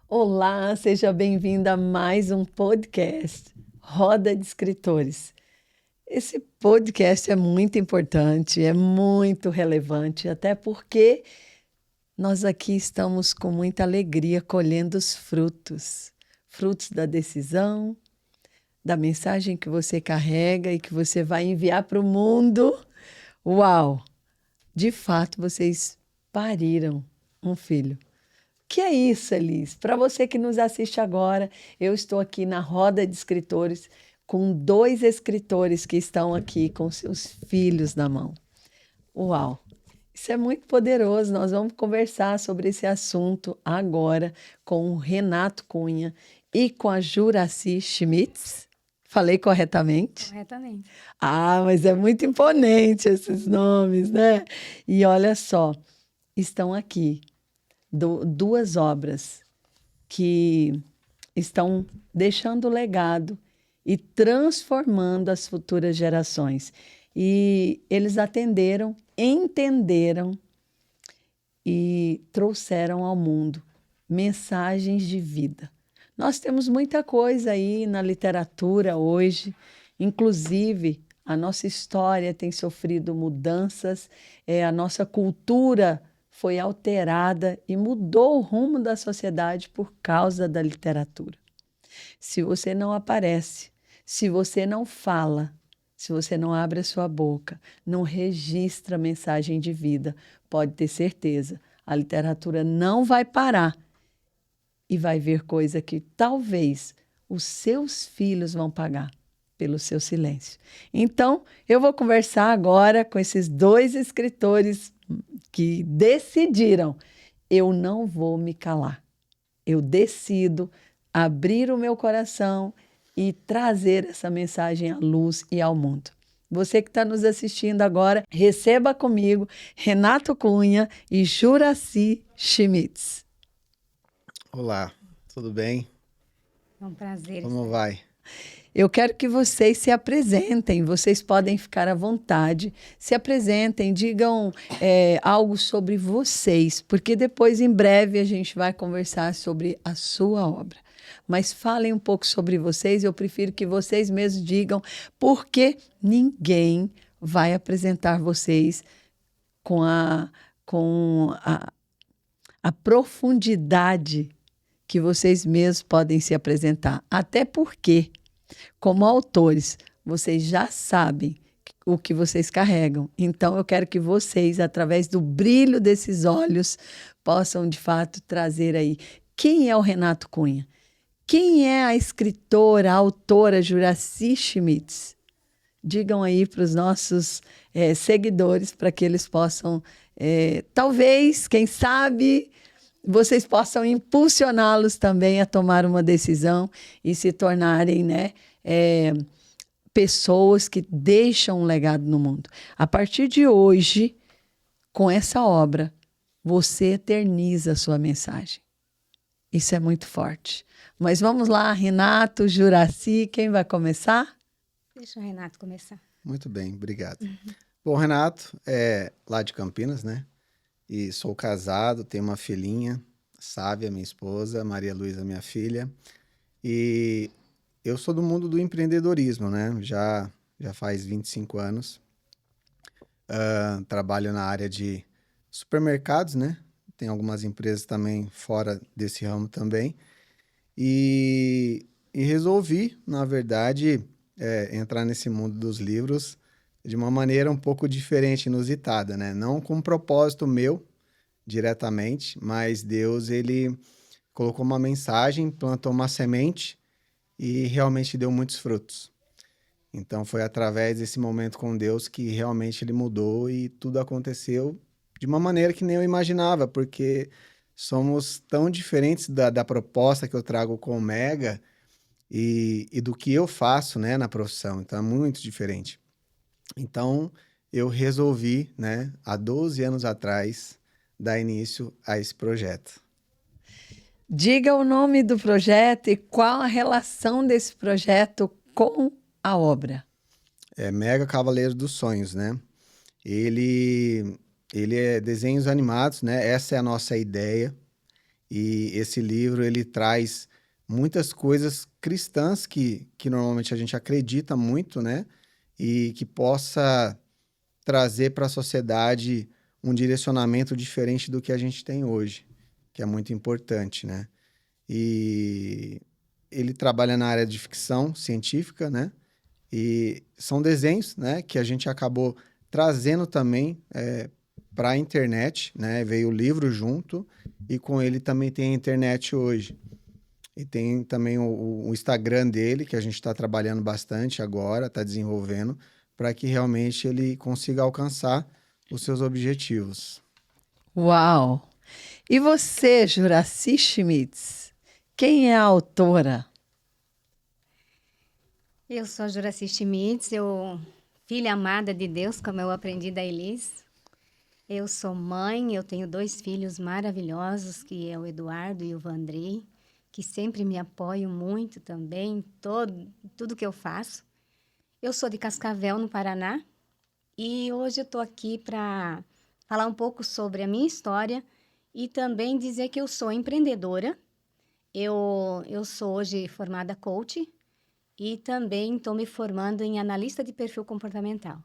Olá, seja bem-vinda a mais um podcast, Roda de Escritores. Esse podcast é muito importante, é muito relevante, até porque nós aqui estamos com muita alegria colhendo os frutos, frutos da decisão, da mensagem que você carrega e que você vai enviar para o mundo. Uau! De fato, vocês pariram um filho. Que é isso, Elis? Para você que nos assiste agora, eu estou aqui na roda de escritores com dois escritores que estão aqui com seus filhos na mão. Uau! Isso é muito poderoso. Nós vamos conversar sobre esse assunto agora com o Renato Cunha e com a Juraci Schmitz. Falei corretamente? Corretamente. Ah, mas é muito imponente esses nomes, né? E olha só, estão aqui duas obras que estão deixando legado e transformando as futuras gerações. E eles atenderam, entenderam e trouxeram ao mundo mensagens de vida. Nós temos muita coisa aí na literatura hoje, inclusive a nossa história tem sofrido mudanças, a nossa cultura foi alterada e mudou o rumo da sociedade por causa da literatura. Se você não aparece, se você não fala, se você não abre a sua boca, não registra mensagem de vida, pode ter certeza, a literatura não vai parar e vai ver coisa que talvez os seus filhos vão pagar pelo seu silêncio. Então, eu vou conversar agora com esses dois escritores que decidiram: eu não vou me calar. Eu decido abrir o meu coração e trazer essa mensagem à luz e ao mundo. Você que está nos assistindo agora, receba comigo Renato Cunha e Juraci Schmitz. Olá, tudo bem? É um prazer. Como vai? Eu quero que vocês se apresentem, vocês podem ficar à vontade, se apresentem, digam algo sobre vocês, porque depois, em breve, a gente vai conversar sobre a sua obra. Mas falem um pouco sobre vocês, eu prefiro que vocês mesmos digam, porque ninguém vai apresentar vocês com a profundidade que vocês mesmos podem se apresentar. Até porque, como autores, vocês já sabem o que vocês carregam. Então, eu quero que vocês, através do brilho desses olhos, possam, de fato, trazer aí quem é o Renato Cunha, quem é a escritora, a autora Juraci Schmitz. Digam aí para os nossos seguidores, para que eles possam, talvez, quem sabe, vocês possam impulsioná-los também a tomar uma decisão e se tornarem, né, pessoas que deixam um legado no mundo. A partir de hoje, com essa obra, você eterniza a sua mensagem. Isso é muito forte. Mas vamos lá, Renato, Juraci, quem vai começar? Deixa o Renato começar. Muito bem, obrigado. Bom, Renato é lá de Campinas, né? E sou casado, tenho uma filhinha, Sávia, minha esposa, Maria Luísa, minha filha. E eu sou do mundo do empreendedorismo, né? Já faz 25 anos. Trabalho na área de supermercados, né? Tem algumas empresas também fora desse ramo também. E resolvi, na verdade, entrar nesse mundo dos livros de uma maneira um pouco diferente, inusitada, né? Não com um propósito meu, diretamente, mas Deus, ele colocou uma mensagem, plantou uma semente e realmente deu muitos frutos. Então, foi através desse momento com Deus que realmente ele mudou e tudo aconteceu de uma maneira que nem eu imaginava, porque somos tão diferentes da proposta que eu trago com o Mega e do que eu faço, né, na profissão. Então, é muito diferente. Então, eu resolvi, né, há 12 anos atrás, dar início a esse projeto. Diga o nome do projeto e qual a relação desse projeto com a obra. É Mega Cavaleiro dos Sonhos, né? Ele é desenhos animados, né? Essa é a nossa ideia. E esse livro, ele traz muitas coisas cristãs que normalmente a gente acredita muito, né? E que possa trazer para a sociedade um direcionamento diferente do que a gente tem hoje, que é muito importante, né? E ele trabalha na área de ficção científica, né? E são desenhos, né, que a gente acabou trazendo também para a internet, né? Veio o livro junto e com ele também tem a internet hoje. E tem também o Instagram dele, que a gente está trabalhando bastante agora, está desenvolvendo, para que realmente ele consiga alcançar os seus objetivos. Uau! E você, Juraci Schmitz, quem é a autora? Eu sou Juraci Schmitz, eu filha amada de Deus, como eu aprendi da Elis. Eu sou mãe, eu tenho 2 filhos maravilhosos, que é o Eduardo e o Vandrei, que sempre me apoiam muito também, tudo que eu faço. Eu sou de Cascavel, no Paraná, e hoje eu estou aqui para falar um pouco sobre a minha história e também dizer que eu sou empreendedora. Eu sou hoje formada coach e também estou me formando em analista de perfil comportamental.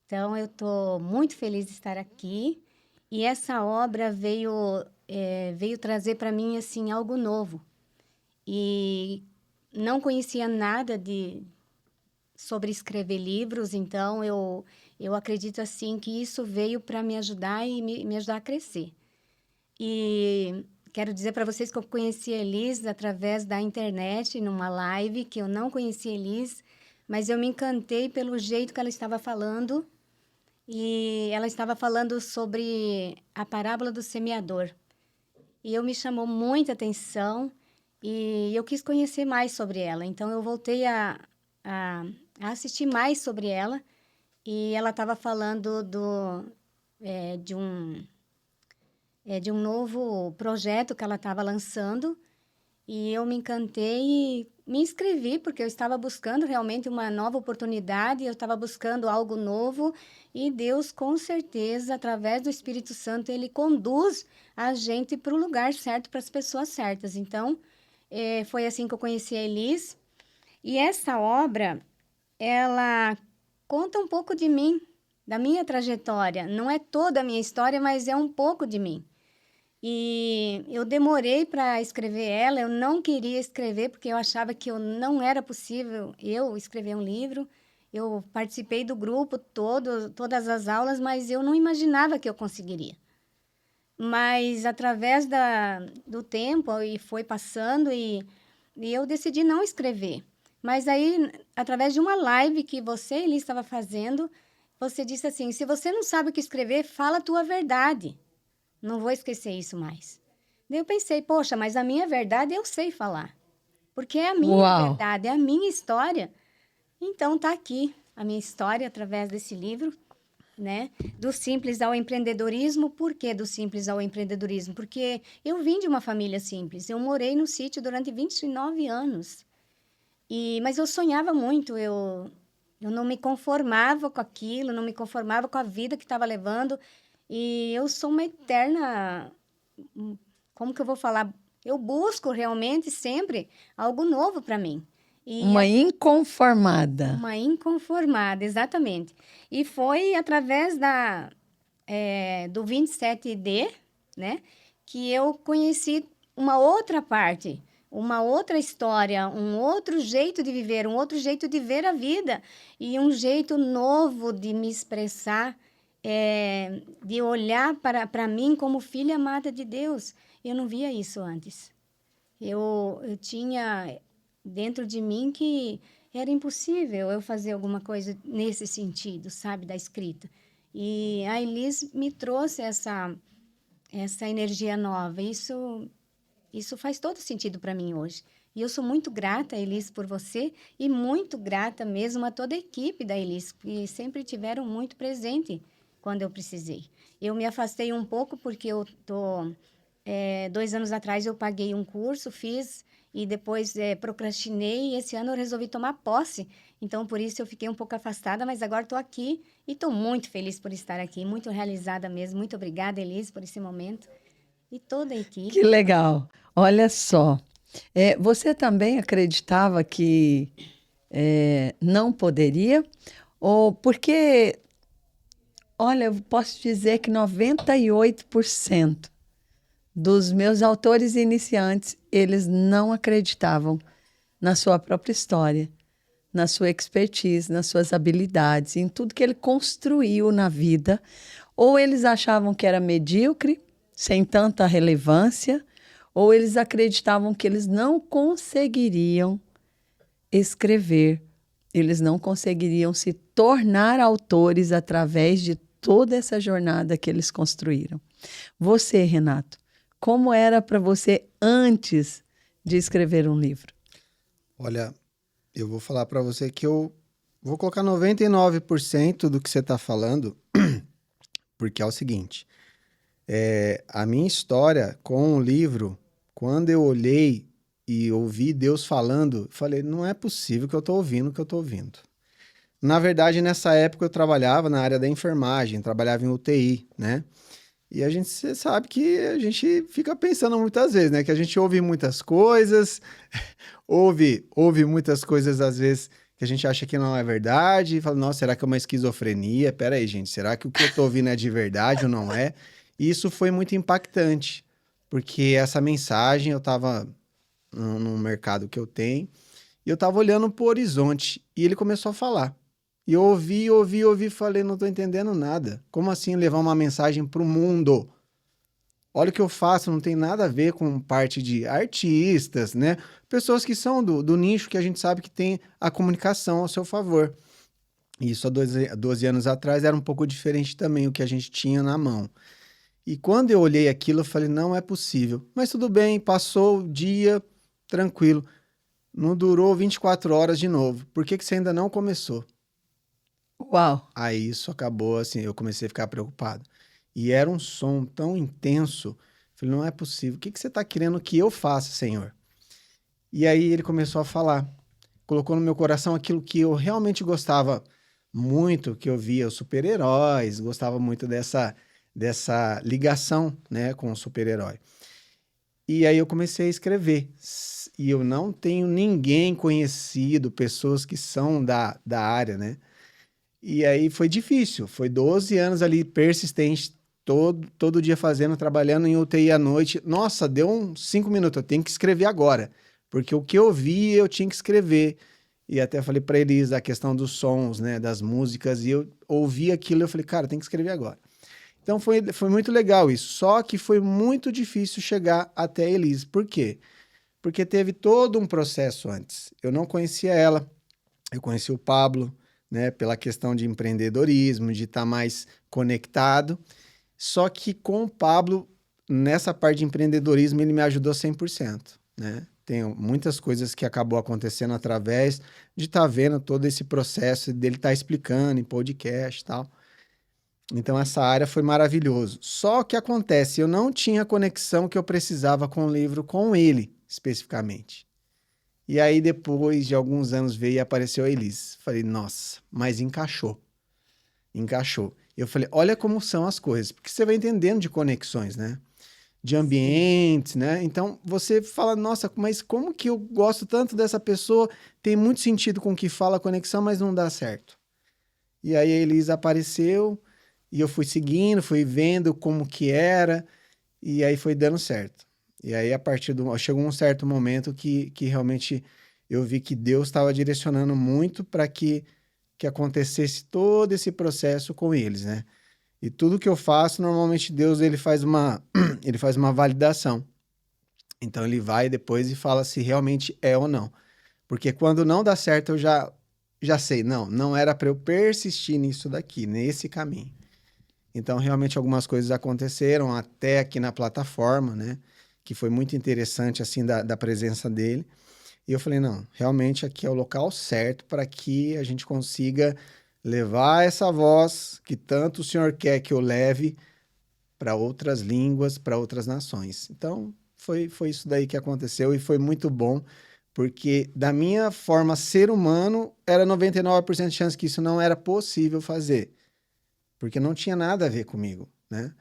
Então, eu estou muito feliz de estar aqui e essa obra veio trazer para mim assim algo novo. E não conhecia nada sobre escrever livros, então eu acredito assim que isso veio para me ajudar e me ajudar a crescer. E quero dizer para vocês que eu conheci a Elis através da internet, numa live, que eu não conhecia a Elis, mas eu me encantei pelo jeito que ela estava falando. E ela estava falando sobre a parábola do semeador. E eu me chamou muita atenção e eu quis conhecer mais sobre ela. Então, eu voltei a, a assistir mais sobre ela. E ela estava falando de um novo projeto que ela estava lançando. E eu me encantei e me inscrevi, porque eu estava buscando realmente uma nova oportunidade, eu estava buscando algo novo, e Deus, com certeza, através do Espírito Santo, Ele conduz a gente para o lugar certo, para as pessoas certas. Então, foi assim que eu conheci a Elis. E essa obra, ela conta um pouco de mim, da minha trajetória. Não é toda a minha história, mas é um pouco de mim. E eu demorei para escrever ela, eu não queria escrever porque eu achava que não era possível eu escrever um livro. Eu participei do grupo todas as aulas, mas eu não imaginava que eu conseguiria. Mas através do tempo, e foi passando, e eu decidi não escrever. Mas aí, através de uma live que você, Eli, estava fazendo, você disse assim, se você não sabe o que escrever, fala a tua verdade. Não vou esquecer isso mais. Daí eu pensei, poxa, mas a minha verdade eu sei falar. Porque é a minha Uau! verdade, é a minha história. Então tá aqui a minha história através desse livro, né? Do simples ao empreendedorismo. Por que do simples ao empreendedorismo? Porque eu vim de uma família simples. Eu morei no sítio durante 29 anos. Mas eu sonhava muito, eu não me conformava com aquilo, não me conformava com a vida que estava levando. E eu sou uma eterna, como que eu vou falar? Eu busco realmente sempre algo novo para mim. E Uma inconformada. uma inconformada, exatamente. E foi através do 27D, né, que eu conheci uma outra parte, uma outra história, um outro jeito de viver, um outro jeito de ver a vida e um jeito novo de me expressar, de olhar para mim como filha amada de Deus. Eu não via isso antes. Eu tinha dentro de mim que era impossível eu fazer alguma coisa nesse sentido, sabe, da escrita. E a Elis me trouxe essa energia nova. Isso faz todo sentido para mim hoje. E eu sou muito grata, Elis, por você e muito grata mesmo a toda a equipe da Elis, que sempre tiveram muito presente quando eu precisei. Eu me afastei um pouco porque 2 anos atrás eu paguei um curso, fiz e depois procrastinei e esse ano eu resolvi tomar posse. Então, por isso eu fiquei um pouco afastada, mas agora estou aqui e estou muito feliz por estar aqui, muito realizada mesmo. Muito obrigada, Elis, por esse momento. E toda a equipe. Que legal. Olha só. Você também acreditava que não poderia? Ou porque, olha, eu posso dizer que 98% dos meus autores iniciantes, eles não acreditavam na sua própria história, na sua expertise, nas suas habilidades, em tudo que ele construiu na vida. Ou eles achavam que era medíocre, sem tanta relevância, ou eles acreditavam que eles não conseguiriam escrever, eles não conseguiriam se tornar autores através de toda essa jornada que eles construíram. Você, Renato, como era para você antes de escrever um livro? Olha, eu vou falar para você que eu vou colocar 99% do que você está falando, porque é o seguinte, a minha história com o livro, quando eu olhei e ouvi Deus falando, falei, não é possível que eu estou ouvindo o que eu estou ouvindo. Na verdade, nessa época eu trabalhava na área da enfermagem, trabalhava em UTI, né? E você sabe que a gente fica pensando muitas vezes, né? Que a gente ouve muitas coisas, ouve muitas coisas às vezes que a gente acha que não é verdade, e fala, nossa, será que é uma esquizofrenia? Pera aí, gente, será que o que eu tô ouvindo é de verdade ou não é? E isso foi muito impactante, porque essa mensagem eu tava no mercado que eu tenho, e eu tava olhando pro horizonte, e ele começou a falar. E eu ouvi, falei, não tô entendendo nada. Como assim levar uma mensagem pro mundo? Olha o que eu faço, não tem nada a ver com parte de artistas, né? Pessoas que são do nicho que a gente sabe que tem a comunicação ao seu favor. E isso há 12 anos atrás era um pouco diferente também o que a gente tinha na mão. E quando eu olhei aquilo, eu falei, não é possível. Mas tudo bem, passou o dia, tranquilo. Não durou 24 horas de novo. Por que você ainda não começou? Uau! Aí isso acabou assim, eu comecei a ficar preocupado. E era um som tão intenso. Falei, não é possível. O que você está querendo que eu faça, Senhor? E aí ele começou a falar. Colocou no meu coração aquilo que eu realmente gostava muito, que eu via os super-heróis, gostava muito dessa ligação, né, com o super-herói. E aí eu comecei a escrever. E eu não tenho ninguém conhecido, pessoas que são da área, né? E aí foi difícil, foi 12 anos ali persistente, todo dia fazendo, trabalhando em UTI à noite. Nossa, deu uns 5 minutos, eu tenho que escrever agora, porque o que eu vi eu tinha que escrever. E até falei para eles a questão dos sons, né, das músicas, e eu ouvi aquilo e eu falei, cara, tem que escrever agora. Então foi muito legal isso, só que foi muito difícil chegar até a Elis. Por quê? Porque teve todo um processo antes. Eu não conhecia ela, eu conheci o Pablo, né, pela questão de empreendedorismo, de estar mais conectado. Só que com o Pablo, nessa parte de empreendedorismo, ele me ajudou 100%, né? Tem muitas coisas que acabou acontecendo através de estar vendo todo esse processo, dele estar explicando em podcast e tal. Então, essa área foi maravilhoso. Só que acontece, eu não tinha a conexão que eu precisava com o livro, com ele, especificamente. E aí, depois de alguns anos, veio e apareceu a Elis. Falei, nossa, mas encaixou. Encaixou. Eu falei, olha como são as coisas. Porque você vai entendendo de conexões, né? De ambientes, né? Então, você fala, nossa, mas como que eu gosto tanto dessa pessoa? Tem muito sentido com o que fala a conexão, mas não dá certo. E aí, a Elis apareceu e eu fui seguindo, fui vendo como que era e aí foi dando certo. E aí, chegou um certo momento que realmente eu vi que Deus estava direcionando muito para que acontecesse todo esse processo com eles, né? E tudo que eu faço, normalmente Deus ele faz uma validação. Então ele vai depois e fala se realmente é ou não. Porque quando não dá certo, eu já sei, não era para eu persistir nisso daqui, nesse caminho. Então, realmente, algumas coisas aconteceram até aqui na plataforma, né? Que foi muito interessante, assim, da presença dele. E eu falei, não, realmente aqui é o local certo para que a gente consiga levar essa voz que tanto o Senhor quer que eu leve para outras línguas, para outras nações. Então, foi isso daí que aconteceu e foi muito bom, porque da minha forma ser humano, era 99% de chance que isso não era possível fazer. Porque não tinha nada a ver comigo, né?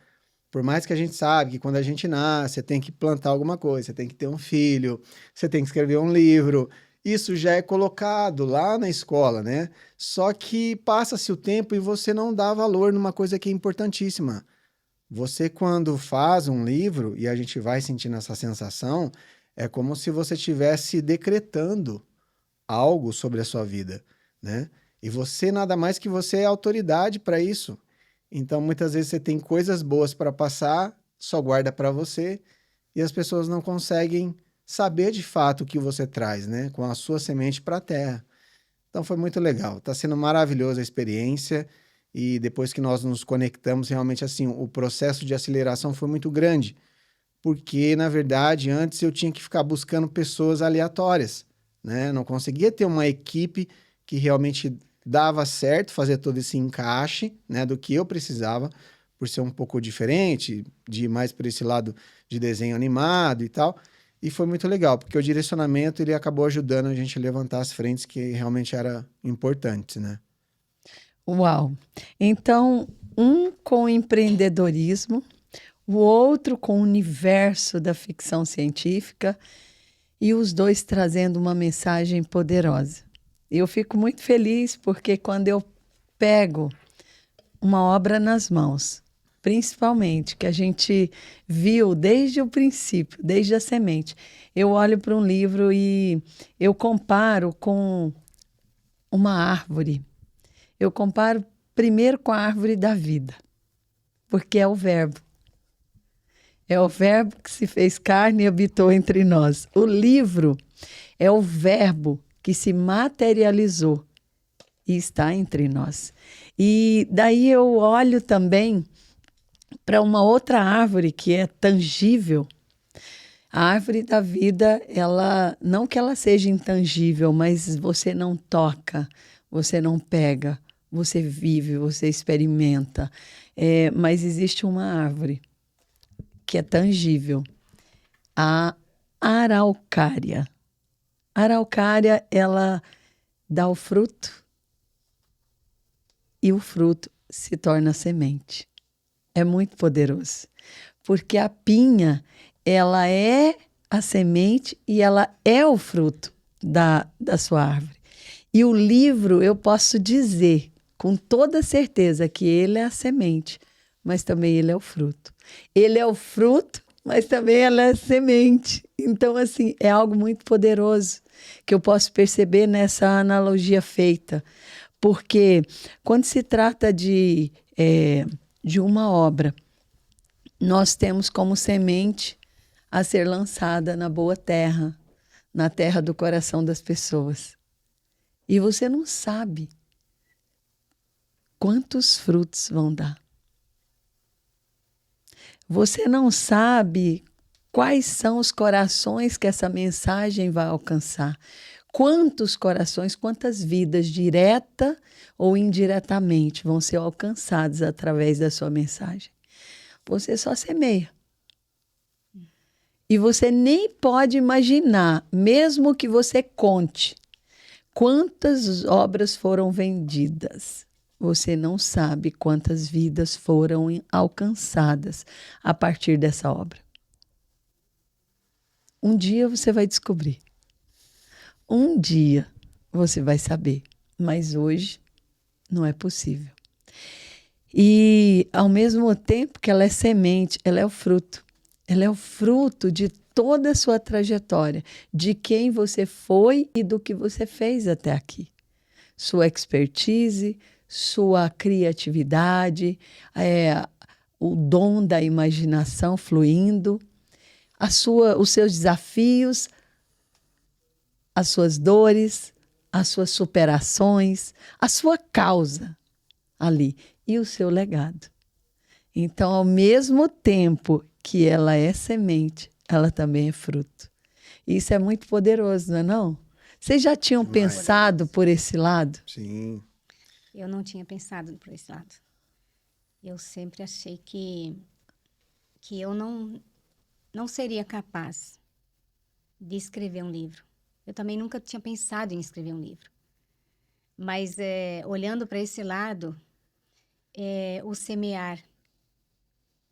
Por mais que a gente sabe que quando a gente nasce, você tem que plantar alguma coisa, você tem que ter um filho, você tem que escrever um livro. Isso já é colocado lá na escola, né? Só que passa-se o tempo e você não dá valor numa coisa que é importantíssima. Você, quando faz um livro, e a gente vai sentindo essa sensação, é como se você estivesse decretando algo sobre a sua vida, né? E você, nada mais que você é autoridade para isso. Então, muitas vezes você tem coisas boas para passar, só guarda para você, e as pessoas não conseguem saber de fato o que você traz, né? Com a sua semente para a terra. Então, foi muito legal. Está sendo maravilhosa a experiência. E depois que nós nos conectamos, realmente, assim, o processo de aceleração foi muito grande. Porque, na verdade, antes eu tinha que ficar buscando pessoas aleatórias, né? Não conseguia ter uma equipe que realmente dava certo, fazer todo esse encaixe, né, do que eu precisava, por ser um pouco diferente, de ir mais para esse lado de desenho animado e tal. E foi muito legal, porque o direcionamento ele acabou ajudando a gente a levantar as frentes que realmente era importantes, né? Uau! Então, um com empreendedorismo, o outro com o universo da ficção científica e os dois trazendo uma mensagem poderosa. Eu fico muito feliz porque quando eu pego uma obra nas mãos, principalmente que a gente viu desde o princípio, desde a semente, eu olho para um livro e eu comparo com uma árvore. Eu comparo primeiro com a árvore da vida, porque é o verbo. É o verbo que se fez carne e habitou entre nós. O livro é o verbo que se materializou e está entre nós. E daí eu olho também para uma outra árvore que é tangível. A árvore da vida, ela não que ela seja intangível, mas você não toca, você não pega, você vive, você experimenta. Mas existe uma árvore que é tangível, a araucária. A araucária, ela dá o fruto e o fruto se torna semente. É muito poderoso, porque a pinha, ela é a semente e ela é o fruto da sua árvore. E o livro, eu posso dizer com toda certeza que ele é a semente, mas também ele é o fruto. Ele é o fruto, mas também ela é a semente. Então, assim, é algo muito poderoso que eu posso perceber nessa analogia feita. Porque quando se trata de uma obra, nós temos como semente a ser lançada na boa terra, na terra do coração das pessoas. E você não sabe quantos frutos vão dar. Você não sabe quais são os corações que essa mensagem vai alcançar. Quantos corações, quantas vidas, direta ou indiretamente, vão ser alcançados através da sua mensagem. Você só semeia. E você nem pode imaginar, mesmo que você conte, quantas obras foram vendidas. Você não sabe quantas vidas foram alcançadas a partir dessa obra. Um dia você vai descobrir. Um dia você vai saber. Mas hoje não é possível. E, ao mesmo tempo que ela é semente, ela é o fruto. Ela é o fruto de toda a sua trajetória, de quem você foi e do que você fez até aqui. Sua expertise, sua criatividade, o dom da imaginação fluindo, os seus desafios, as suas dores, as suas superações, a sua causa ali e o seu legado. Então, ao mesmo tempo que ela é semente, ela também é fruto. Isso é muito poderoso, não é não? Vocês já tinham pensado por esse lado? Sim. Eu não tinha pensado por esse lado. Eu sempre achei que eu não seria capaz de escrever um livro. Eu também nunca tinha pensado em escrever um livro. Mas, olhando para esse lado, o semear,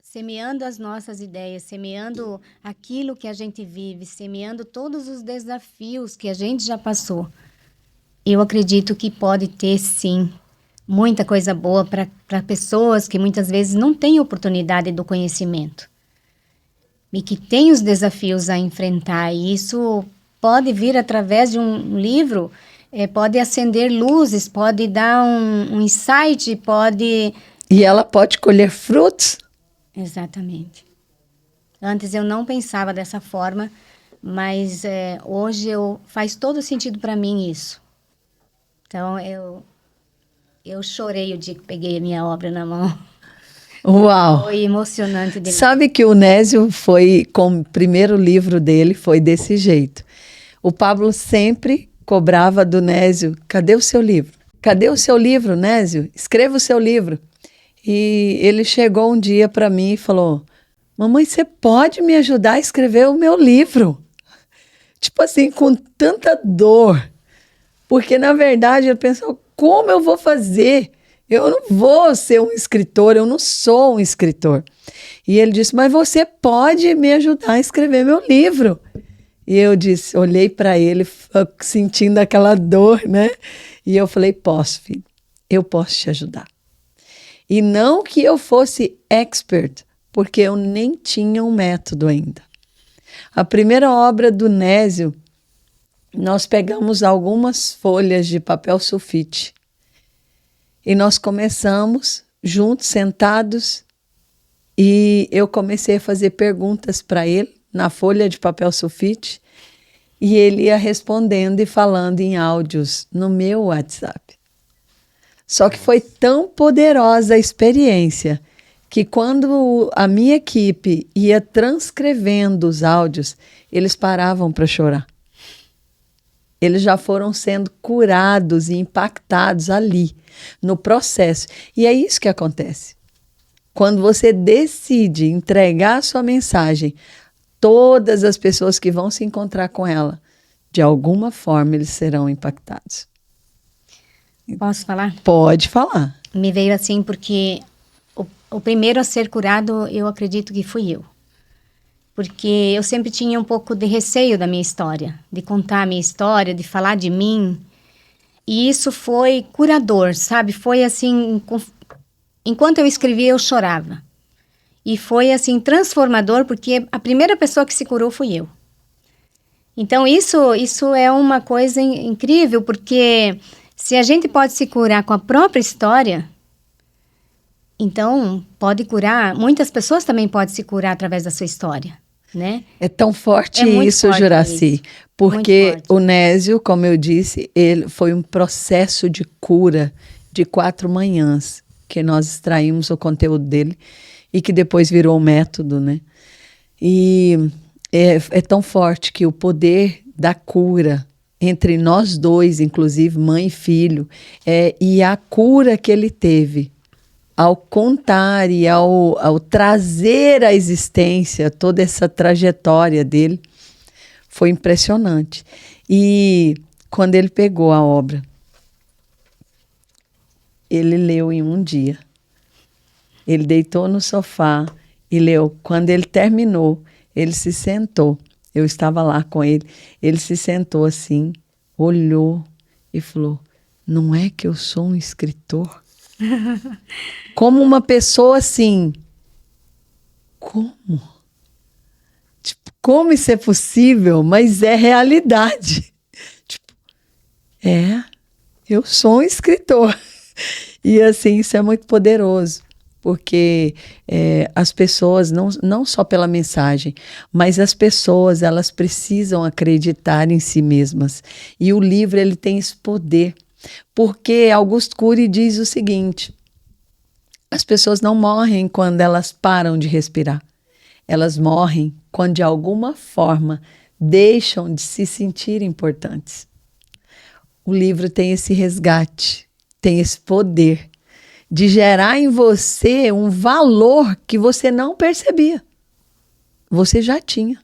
semeando as nossas ideias, semeando aquilo que a gente vive, semeando todos os desafios que a gente já passou. Eu acredito que pode ter, sim, muita coisa boa para pessoas que muitas vezes não têm oportunidade do conhecimento e que têm os desafios a enfrentar. E isso pode vir através de um livro, pode acender luzes, pode dar um insight, pode... E ela pode colher frutos. Exatamente. Antes eu não pensava dessa forma, mas hoje faz todo sentido para mim isso. Então eu chorei o dia que peguei a minha obra na mão. Uau! Foi emocionante demais. Sabe que o Nésio foi, com o primeiro livro dele, foi desse jeito. O Pablo sempre cobrava do Nésio: cadê o seu livro? Cadê o seu livro, Nésio? Escreva o seu livro. E ele chegou um dia para mim e falou: mamãe, você pode me ajudar a escrever o meu livro? Tipo assim, com tanta dor. Porque, na verdade, ele pensou: como eu vou fazer? Eu não vou ser um escritor, eu não sou um escritor. E ele disse: mas você pode me ajudar a escrever meu livro. E eu disse, olhei para ele, sentindo aquela dor, né? E eu falei: posso, filho, eu posso te ajudar. E não que eu fosse expert, porque eu nem tinha um método ainda. A primeira obra do Nésio, nós pegamos algumas folhas de papel sulfite e nós começamos juntos, sentados, e eu comecei a fazer perguntas para ele na folha de papel sulfite e ele ia respondendo e falando em áudios no meu WhatsApp. Só que foi tão poderosa a experiência que quando a minha equipe ia transcrevendo os áudios, eles paravam para chorar. Eles já foram sendo curados e impactados ali, no processo. E é isso que acontece. Quando você decide entregar a sua mensagem, todas as pessoas que vão se encontrar com ela, de alguma forma, eles serão impactados. Posso falar? Pode falar. Me veio assim porque o primeiro a ser curado, eu acredito que fui eu. Porque eu sempre tinha um pouco de receio da minha história, de contar a minha história, de falar de mim. E isso foi curador, sabe? Foi assim, enquanto eu escrevia, eu chorava. E foi assim, transformador, porque a primeira pessoa que se curou fui eu. Então isso é uma coisa incrível, porque se a gente pode se curar com a própria história, então pode curar, muitas pessoas também podem se curar através da sua história, né? É tão forte isso, forte Juraci, isso. porque o Nésio, como eu disse, ele foi um processo de cura de 4 manhãs, que nós extraímos o conteúdo dele e que depois virou um método, né? E é tão forte que o poder da cura entre nós dois, inclusive mãe e filho, e a cura que ele teve ao contar e ao trazer à existência toda essa trajetória dele, foi impressionante. E quando ele pegou a obra, ele leu em um dia. Ele deitou no sofá e leu. Quando ele terminou, ele se sentou. Eu estava lá com ele. Ele se sentou assim, olhou e falou: não é que eu sou um escritor? Como uma pessoa assim, como? Tipo, como isso é possível? Mas é realidade. Tipo, eu sou um escritor. E assim, isso é muito poderoso, porque as pessoas, não só pela mensagem, mas as pessoas, elas precisam acreditar em si mesmas. E o livro, ele tem esse poder. Porque Augusto Cury diz o seguinte: as pessoas não morrem quando elas param de respirar. Elas morrem quando, de alguma forma, deixam de se sentir importantes. O livro tem esse resgate, tem esse poder de gerar em você um valor que você não percebia. Você já tinha,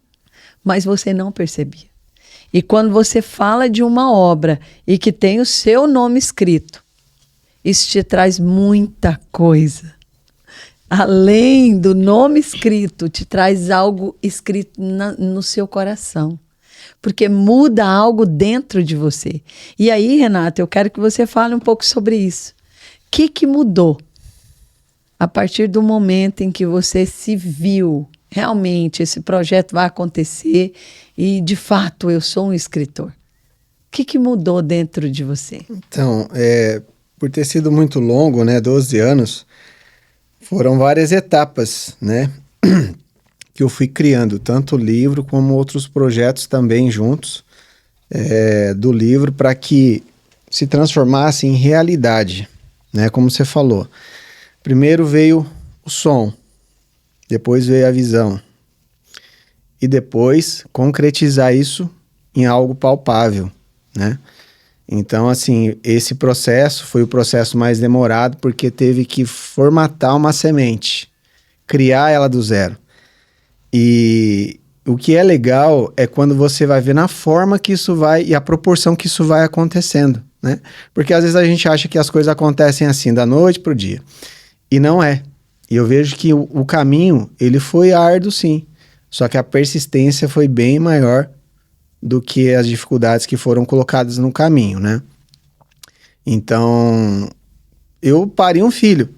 mas você não percebia. E quando você fala de uma obra e que tem o seu nome escrito, isso te traz muita coisa. além do nome escrito, te traz algo escrito no seu coração. Porque muda algo dentro de você. E aí, Renata, eu quero que você fale um pouco sobre isso. O que mudou a partir do momento em que você se viu, realmente, esse projeto vai acontecer e, de fato, eu sou um escritor? O que mudou dentro de você? Então, por ter sido muito longo, né, 12 anos, foram várias etapas, né, que eu fui criando, tanto o livro como outros projetos também juntos do livro, para que se transformasse em realidade, né, como você falou. Primeiro veio o som, depois veio a visão, e depois concretizar isso em algo palpável, né? Então, assim, esse processo foi o processo mais demorado, porque teve que formatar uma semente, criar ela do zero. E o que é legal é quando você vai ver na forma que isso vai e a proporção que isso vai acontecendo, né? Porque às vezes a gente acha que as coisas acontecem assim, da noite pro dia. E não é. E eu vejo que o caminho, ele foi árduo, sim. Só que a persistência foi bem maior do que as dificuldades que foram colocadas no caminho, né? Então, eu parei um filho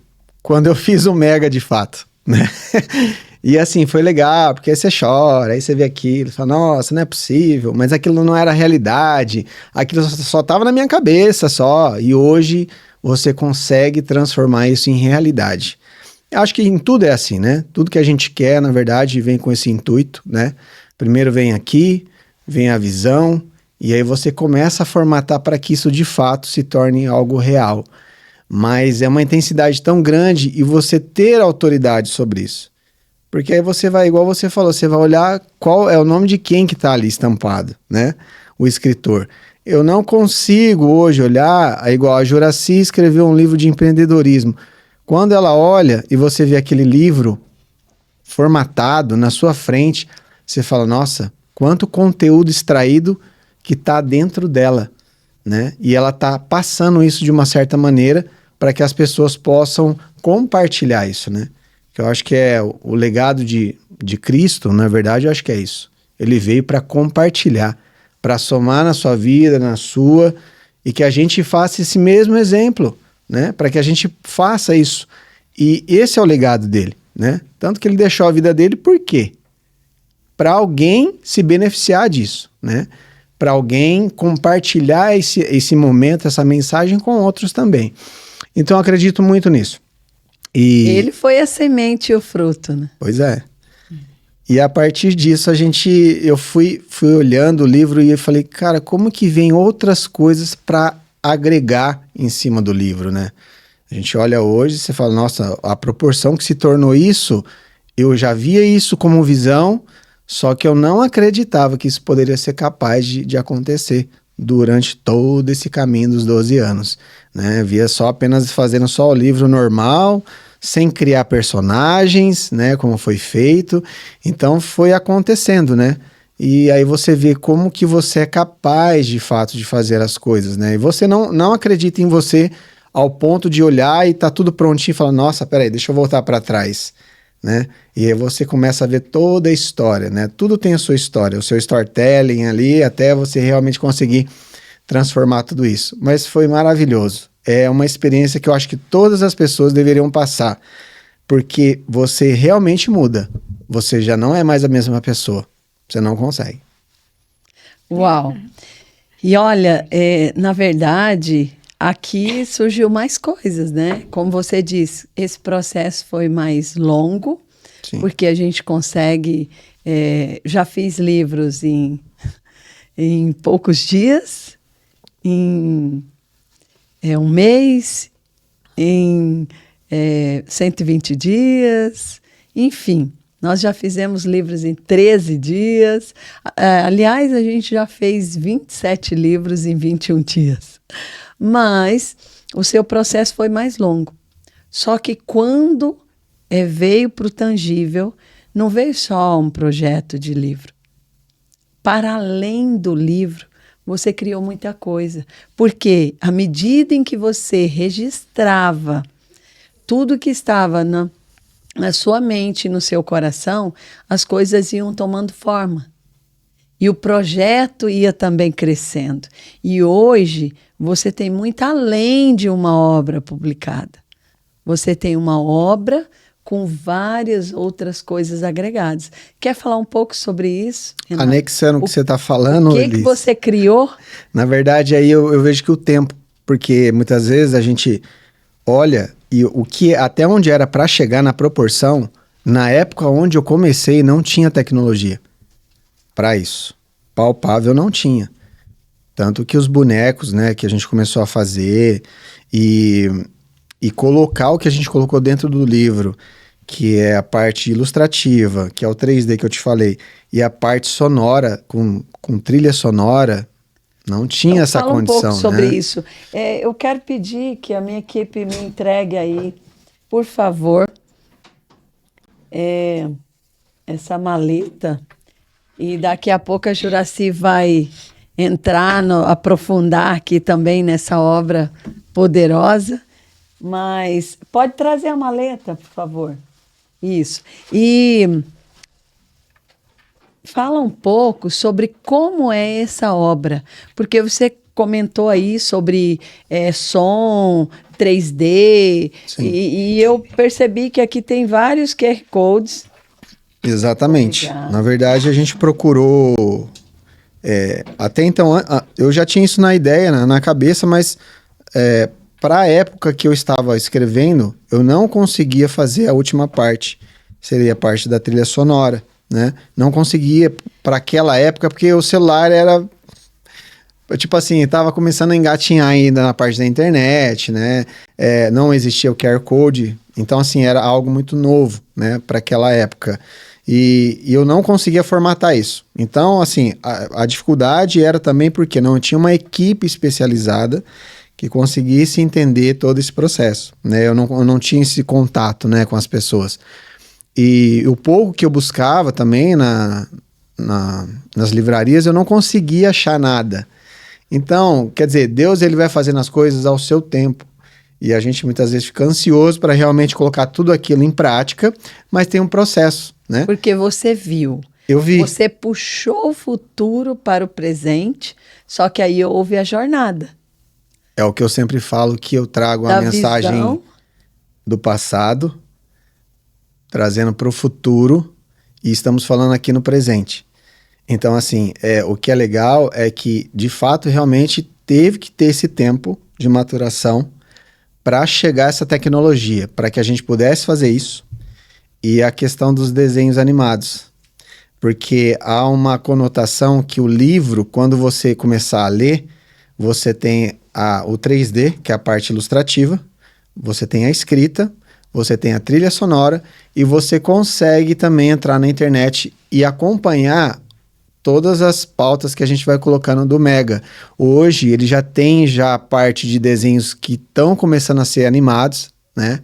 quando eu fiz o Mega de fato, né? E assim, foi legal, porque aí você chora, aí você vê aquilo, fala, nossa, não é possível, mas aquilo não era realidade, aquilo só estava na minha cabeça só, e hoje você consegue transformar isso em realidade. Eu acho que em tudo é assim, né? Tudo que a gente quer, na verdade, vem com esse intuito, né? Primeiro vem aqui, vem a visão, e aí você começa a formatar para que isso de fato se torne algo real. Mas é uma intensidade tão grande e você ter autoridade sobre isso. Porque aí você vai, igual você falou, você vai olhar qual é o nome de quem que está ali estampado, né? O escritor. Eu não consigo hoje olhar, igual a Juraci escreveu um livro de empreendedorismo. Quando ela olha e você vê aquele livro formatado na sua frente, você fala, nossa, quanto conteúdo extraído que está dentro dela, né? E ela está passando isso de uma certa maneira para que as pessoas possam compartilhar isso, né? Que eu acho que é o legado de Cristo, na verdade, eu acho que é isso. Ele veio para compartilhar, para somar na sua vida, na sua, e que a gente faça esse mesmo exemplo, né? Para que a gente faça isso. E esse é o legado dele, né? Tanto que ele deixou a vida dele, por quê? Para alguém se beneficiar disso, né? Para alguém compartilhar esse momento, essa mensagem com outros também. Então, eu acredito muito nisso. E... Ele foi a semente e o fruto, né? Pois é. E a partir disso, eu fui olhando o livro e eu falei, cara, como que vem outras coisas para agregar em cima do livro, né? A gente olha hoje e você fala, nossa, a proporção que se tornou isso, eu já via isso como visão, só que eu não acreditava que isso poderia ser capaz de acontecer durante todo esse caminho dos 12 anos, né? Via só apenas fazendo só o livro normal, sem criar personagens, né? Como foi feito. Então foi acontecendo, né? E aí você vê como que você é capaz, de fato, de fazer as coisas, né? E você não acredita em você ao ponto de olhar e tá tudo prontinho e falar, nossa, peraí, deixa eu voltar para trás, né? E aí você começa a ver toda a história, né? Tudo tem a sua história, o seu storytelling ali, até você realmente conseguir transformar tudo isso. Mas foi maravilhoso. É uma experiência que eu acho que todas as pessoas deveriam passar, porque você realmente muda. Você já não é mais a mesma pessoa. Você não consegue. Uau! E olha, na verdade, aqui surgiu mais coisas, né? Como você disse, esse processo foi mais longo, Sim. porque a gente consegue... já fiz livros em poucos dias, em um mês, em 120 dias, enfim. Nós já fizemos livros em 13 dias. Aliás, a gente já fez 27 livros em 21 dias. Mas o seu processo foi mais longo. Só que quando veio para o tangível, não veio só um projeto de livro. Para além do livro, você criou muita coisa. Porque à medida em que você registrava tudo que estava na sua mente e no seu coração, as coisas iam tomando forma. E o projeto ia também crescendo. E hoje, você tem muito além de uma obra publicada. Você tem uma obra com várias outras coisas agregadas. Quer falar um pouco sobre isso, Renato? Anexando o que você está falando, O que Elis, você criou? na verdade, aí eu vejo que o tempo, porque muitas vezes a gente olha e o que até onde era para chegar na proporção, na época onde eu comecei não tinha tecnologia para isso. Palpável não tinha. Tanto que os bonecos, né, que a gente começou a fazer e colocar o que a gente colocou dentro do livro, que é a parte ilustrativa, que é o 3D que eu te falei, e a parte sonora, com trilha sonora, não tinha Então, essa fala condição, um pouco sobre né? isso. Eu quero pedir que a minha equipe me entregue aí, por favor, essa maleta. E daqui a pouco a Juraci vai entrar, aprofundar aqui também nessa obra poderosa. Mas pode trazer a maleta, por favor. Isso. E fala um pouco sobre como é essa obra, porque você comentou aí sobre som, 3D, Sim. e eu percebi que aqui tem vários QR Codes. Exatamente. Obrigada. Na verdade, a gente procurou. Até então, eu já tinha isso na ideia, na cabeça, mas para a época que eu estava escrevendo, eu não conseguia fazer a última parte. Seria a parte da trilha sonora, né? Não conseguia para aquela época, porque o celular era. Tipo assim, estava começando a engatinhar ainda na parte da internet, né? Não existia o QR Code. Então, assim, era algo muito novo, né? Para aquela época. E eu não conseguia formatar isso. Então, assim, a dificuldade era também porque não tinha uma equipe especializada que conseguisse entender todo esse processo, né? Eu não tinha esse contato, né, com as pessoas. E o pouco que eu buscava também nas livrarias, eu não conseguia achar nada. Então, quer dizer, Deus ele vai fazendo as coisas ao seu tempo. E a gente muitas vezes fica ansioso para realmente colocar tudo aquilo em prática, mas tem um processo, né? Porque você viu. Eu vi. Você puxou o futuro para o presente, só que aí houve a jornada. É o que eu sempre falo, que eu trago a Da mensagem visão. do passado, trazendo para o futuro, e estamos falando aqui no presente. Então, assim, o que é legal é que, de fato, realmente teve que ter esse tempo de maturação para chegar a essa tecnologia, para que a gente pudesse fazer isso. E a questão dos desenhos animados. Porque há uma conotação que o livro, quando você começar a ler, você tem o 3D, que é a parte ilustrativa, você tem a escrita, você tem a trilha sonora e você consegue também entrar na internet e acompanhar todas as pautas que a gente vai colocando do Mega. Hoje ele já tem a parte de desenhos que estão começando a ser animados, né?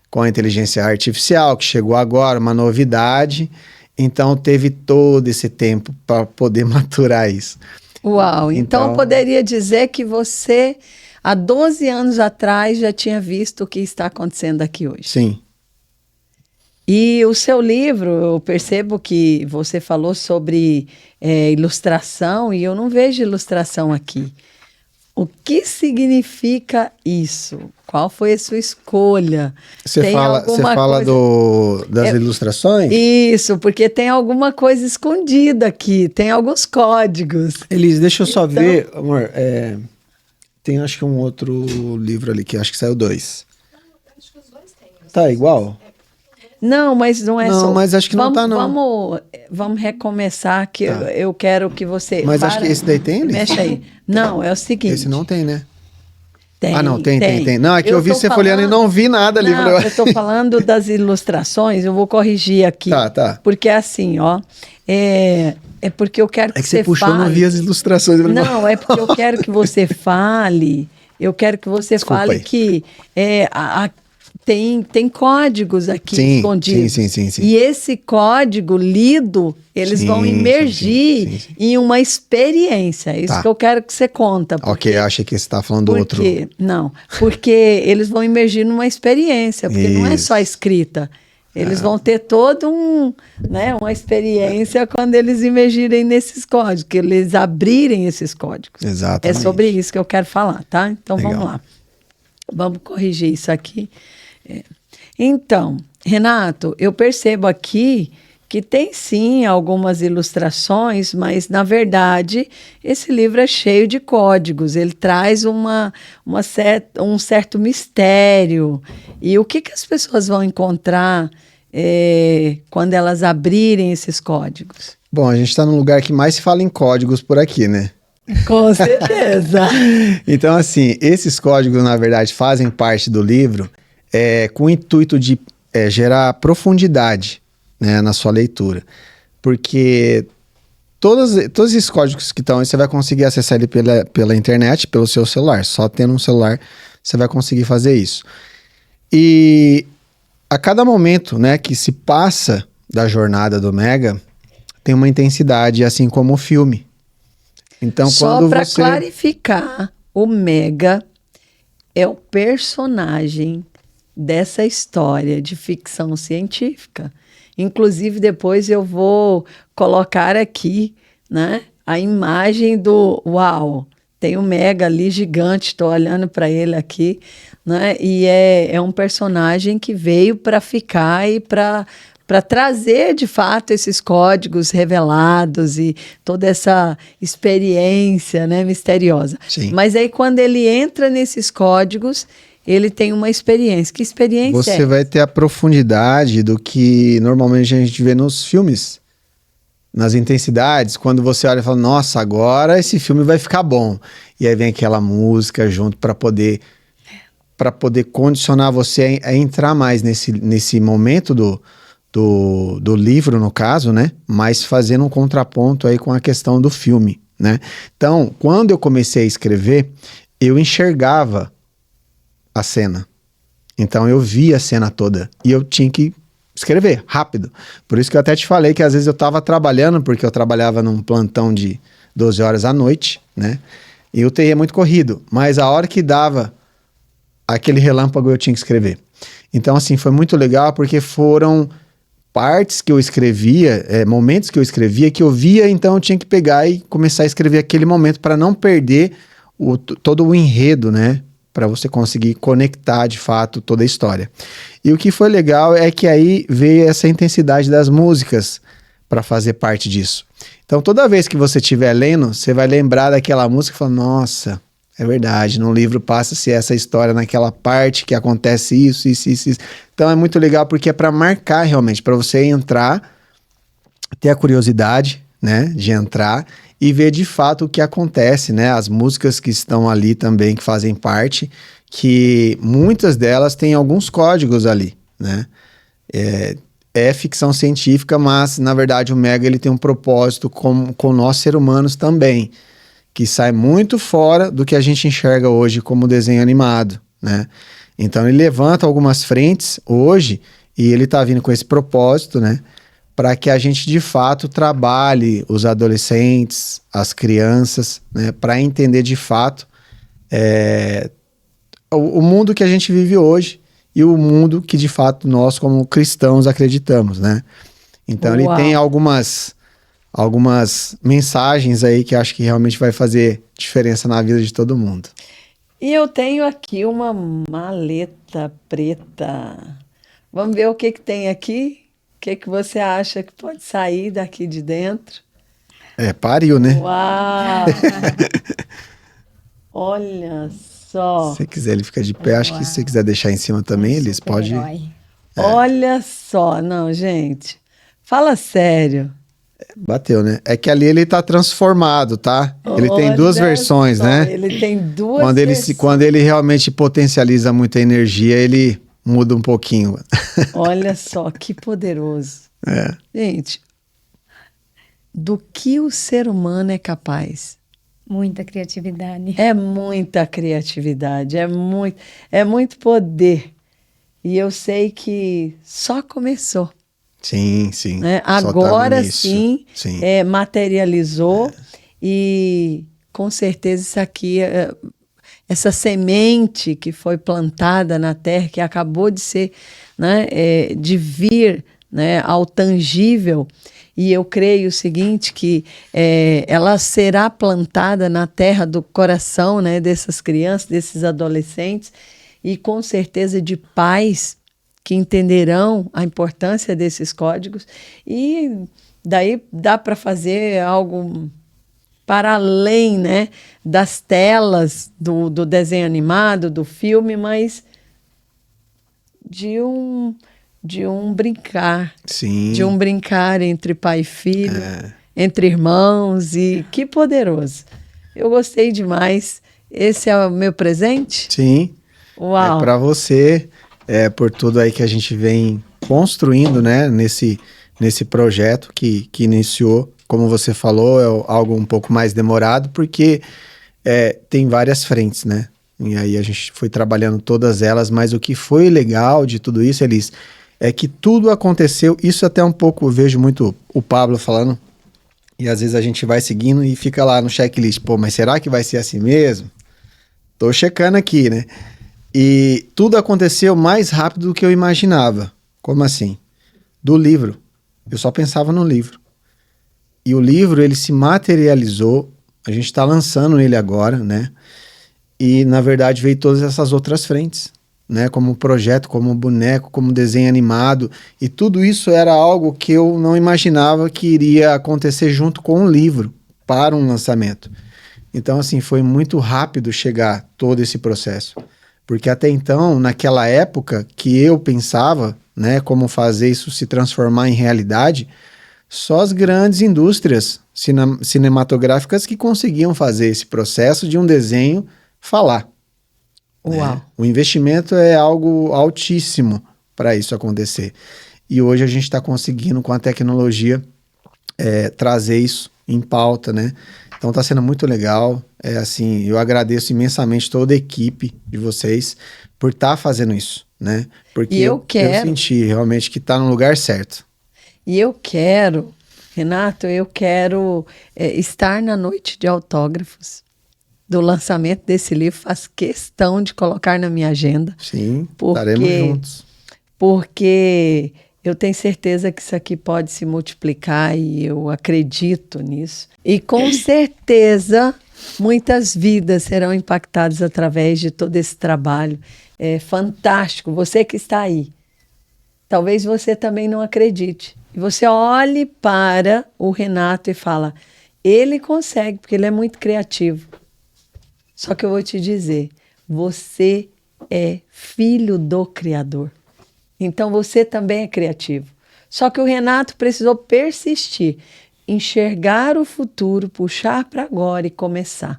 Com a inteligência artificial, que chegou agora, uma novidade. Então teve todo esse tempo para poder maturar isso. Uau! Então eu poderia dizer que você, há 12 anos atrás, já tinha visto o que está acontecendo aqui hoje. Sim. E o seu livro, eu percebo que você falou sobre ilustração e eu não vejo ilustração aqui. O que significa isso? Qual foi a sua escolha? Você fala das ilustrações? Isso, porque tem alguma coisa escondida aqui, tem alguns códigos. Elis, deixa eu só ver, amor. Tem acho que um outro livro ali, que acho que saiu 2. Acho que os dois têm. Tá igual? Não, mas não é só. Não, mas acho que não tá, não. Vamos recomeçar, que eu quero que você. Mas acho que esse daí tem, Elis? Mexe aí. Não, é o seguinte. Esse não tem, né? Tem, não, tem. Não, é que eu vi tô você folheando e não vi nada ali. Não, eu estou falando das ilustrações, eu vou corrigir aqui. Tá. Porque assim, ó, é porque eu quero que você puxou, fale. não vi as ilustrações. Não, é porque eu quero que você fale. Eu quero que você Desculpa fale aí. que tem códigos aqui Sim, escondidos. sim. E esse código lido, eles vão imergir sim. em uma experiência. É isso Tá. que eu quero que você conta. Ok, eu achei que você estava falando do outro. Não, porque eles vão imergir numa experiência, porque não é só Isso. escrita. Eles vão ter todo uma experiência quando eles imergirem nesses códigos, que eles abrirem esses códigos. Exatamente. É sobre isso que eu quero falar, tá? Então Legal. vamos lá. Vamos corrigir isso aqui. Então, Renato, eu percebo aqui que tem sim algumas ilustrações, mas na verdade esse livro é cheio de códigos, ele traz um certo mistério. E o que as pessoas vão encontrar quando elas abrirem esses códigos? Bom, a gente está num lugar que mais se fala em códigos por aqui, né? Com certeza. Então, assim, esses códigos, na verdade, fazem parte do livro com o intuito de gerar profundidade, né, na sua leitura. Porque todos esses códigos que estão aí, você vai conseguir acessar ele pela internet, pelo seu celular. Só tendo um celular, você vai conseguir fazer isso. E a cada momento, né, que se passa da jornada do Mega, tem uma intensidade, assim como o filme. Então, só para clarificar, o Mega é o personagem dessa história de ficção científica. Inclusive, depois eu vou colocar aqui, né, a imagem do... Uau! Tem um Mega ali gigante, estou olhando para ele aqui, né? E é um personagem que veio para ficar e para trazer, de fato, esses códigos revelados e toda essa experiência, né, misteriosa. Sim. Mas aí, quando ele entra nesses códigos, ele tem uma experiência. Que experiência Você vai ter a profundidade do que normalmente a gente vê nos filmes. Nas intensidades, quando você olha e fala, nossa, agora esse filme vai ficar bom. E aí vem aquela música junto para poder condicionar você a entrar mais nesse momento do livro, no caso, né? Mas fazendo um contraponto aí com a questão do filme, né? Então, quando eu comecei a escrever, eu enxergava a cena. Então, eu via a cena toda e eu tinha que escrever rápido. Por isso que eu até te falei que às vezes eu estava trabalhando, porque eu trabalhava num plantão de 12 horas à noite, né? E o TI é muito corrido, mas a hora que dava aquele relâmpago eu tinha que escrever. Então, assim, foi muito legal porque foram partes que eu escrevia, momentos que eu escrevia, que eu via, então eu tinha que pegar e começar a escrever aquele momento para não perder todo o enredo, né? Para você conseguir conectar, de fato, toda a história. E o que foi legal é que aí veio essa intensidade das músicas para fazer parte disso. Então, toda vez que você estiver lendo, você vai lembrar daquela música e falar, nossa, é verdade, no livro passa-se essa história naquela parte que acontece isso. Então, é muito legal porque é para marcar realmente, para você entrar, ter a curiosidade, né, de entrar e ver de fato o que acontece, né? As músicas que estão ali também, que fazem parte, que muitas delas têm alguns códigos ali, né? É ficção científica, mas na verdade o Mega ele tem um propósito com nós seres humanos também, que sai muito fora do que a gente enxerga hoje como desenho animado, né? Então ele levanta algumas frentes hoje e ele tá vindo com esse propósito, né? Para que a gente, de fato, trabalhe os adolescentes, as crianças, né? Para entender, de fato, o mundo que a gente vive hoje e o mundo que, de fato, nós, como cristãos, acreditamos, né? Então, ele tem algumas mensagens aí que acho que realmente vai fazer diferença na vida de todo mundo. E eu tenho aqui uma maleta preta. Vamos ver o que tem aqui? O que você acha que pode sair daqui de dentro? Pariu, né? Uau! Olha só. Se você quiser, ele fica de pé. Acho que se você quiser deixar em cima também, eles podem. Olha só. Não, gente. Fala sério. Bateu, né? É que ali ele tá transformado, tá? Ele tem duas versões, né? Ele tem duas versões. Quando ele realmente potencializa muita energia, ele muda um pouquinho. Olha só, que poderoso. Gente, do que o ser humano é capaz? Muita criatividade. É muita criatividade, é muito poder. E eu sei que só começou. Sim, sim. Né? Agora sim, materializou e com certeza isso aqui essa semente que foi plantada na terra, que acabou de ser, né, de vir, né, ao tangível. E eu creio o seguinte, que ela será plantada na terra do coração, né, dessas crianças, desses adolescentes, e com certeza de pais que entenderão a importância desses códigos. E daí dá para fazer algo para além, né, das telas do desenho animado, do filme, mas de um brincar. Sim. De um brincar entre pai e filho, entre irmãos, e que poderoso. Eu gostei demais. Esse é o meu presente? Sim. Uau! Para você, por tudo aí que a gente vem construindo, né, nesse projeto que iniciou, como você falou, é algo um pouco mais demorado, porque tem várias frentes, né? E aí a gente foi trabalhando todas elas, mas o que foi legal de tudo isso, Elis, é que tudo aconteceu, isso até um pouco, eu vejo muito o Pablo falando, e às vezes a gente vai seguindo e fica lá no checklist, pô, mas será que vai ser assim mesmo? Tô checando aqui, né? E tudo aconteceu mais rápido do que eu imaginava. Como assim? Do livro. Eu só pensava no livro. E o livro, ele se materializou, a gente está lançando ele agora, né? E, na verdade, veio todas essas outras frentes, né? Como projeto, como boneco, como desenho animado. E tudo isso era algo que eu não imaginava que iria acontecer junto com o livro, para um lançamento. Então, assim, foi muito rápido chegar todo esse processo. Porque até então, naquela época que eu pensava, né, como fazer isso se transformar em realidade, só as grandes indústrias cinematográficas que conseguiam fazer esse processo de um desenho falar. Uau! Né? O investimento é algo altíssimo para isso acontecer. E hoje a gente está conseguindo, com a tecnologia, trazer isso em pauta, né? Então está sendo muito legal. Assim, eu agradeço imensamente toda a equipe de vocês por estar fazendo isso, né? Porque eu senti realmente que está no lugar certo. E eu quero, Renato, estar na noite de autógrafos do lançamento desse livro. Faço questão de colocar na minha agenda. Sim, estaremos juntos. Porque eu tenho certeza que isso aqui pode se multiplicar e eu acredito nisso. E com certeza muitas vidas serão impactadas através de todo esse trabalho. É fantástico. Você que está aí, talvez você também não acredite. E você olhe para o Renato e fala, ele consegue, porque ele é muito criativo. Só que eu vou te dizer, você é filho do Criador. Então você também é criativo. Só que o Renato precisou persistir, enxergar o futuro, puxar para agora e começar.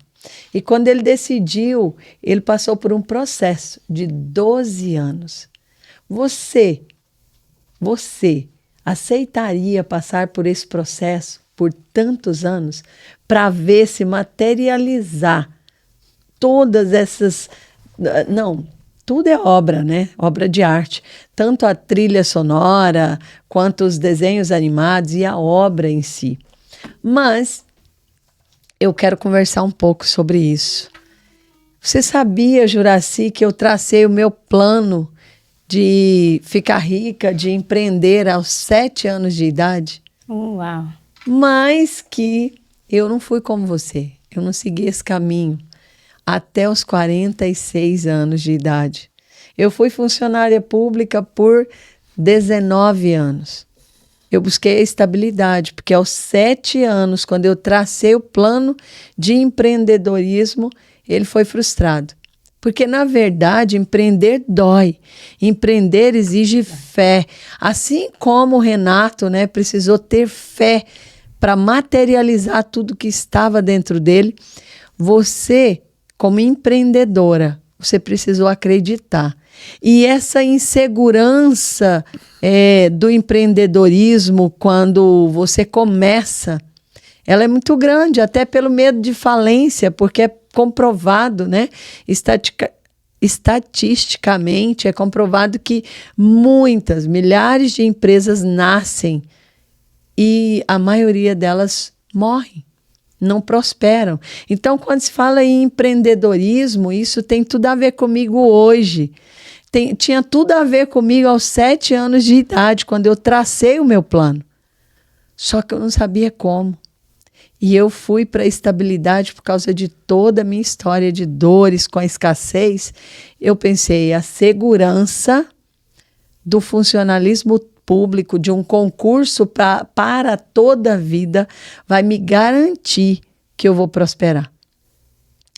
E quando ele decidiu, ele passou por um processo de 12 anos. Você aceitaria passar por esse processo por tantos anos para ver se materializar todas essas... Não, tudo é obra, né? Obra de arte. Tanto a trilha sonora, quanto os desenhos animados e a obra em si. Mas eu quero conversar um pouco sobre isso. Você sabia, Juraci, que eu tracei o meu plano de ficar rica, de empreender aos 7 anos de idade? Uau! Mas que eu não fui como você. Eu não segui esse caminho até os 46 anos de idade. Eu fui funcionária pública por 19 anos. Eu busquei a estabilidade, porque aos 7 anos, quando eu tracei o plano de empreendedorismo, ele foi frustrado. Porque, na verdade, empreender dói. Empreender exige fé. Assim como o Renato, né, precisou ter fé para materializar tudo que estava dentro dele, você, como empreendedora, você precisou acreditar. E essa insegurança do empreendedorismo, quando você começa, ela é muito grande, até pelo medo de falência, porque é comprovado, né? Estatisticamente, é comprovado que milhares de empresas nascem e a maioria delas morrem. não prosperam. Então, quando se fala em empreendedorismo, isso tem tudo a ver comigo hoje. Tinha tudo a ver comigo aos 7 anos de idade, quando eu tracei o meu plano. Só que eu não sabia como. E eu fui para a estabilidade por causa de toda a minha história de dores com a escassez. Eu pensei, a segurança do funcionalismo público, de um concurso para toda a vida, vai me garantir que eu vou prosperar.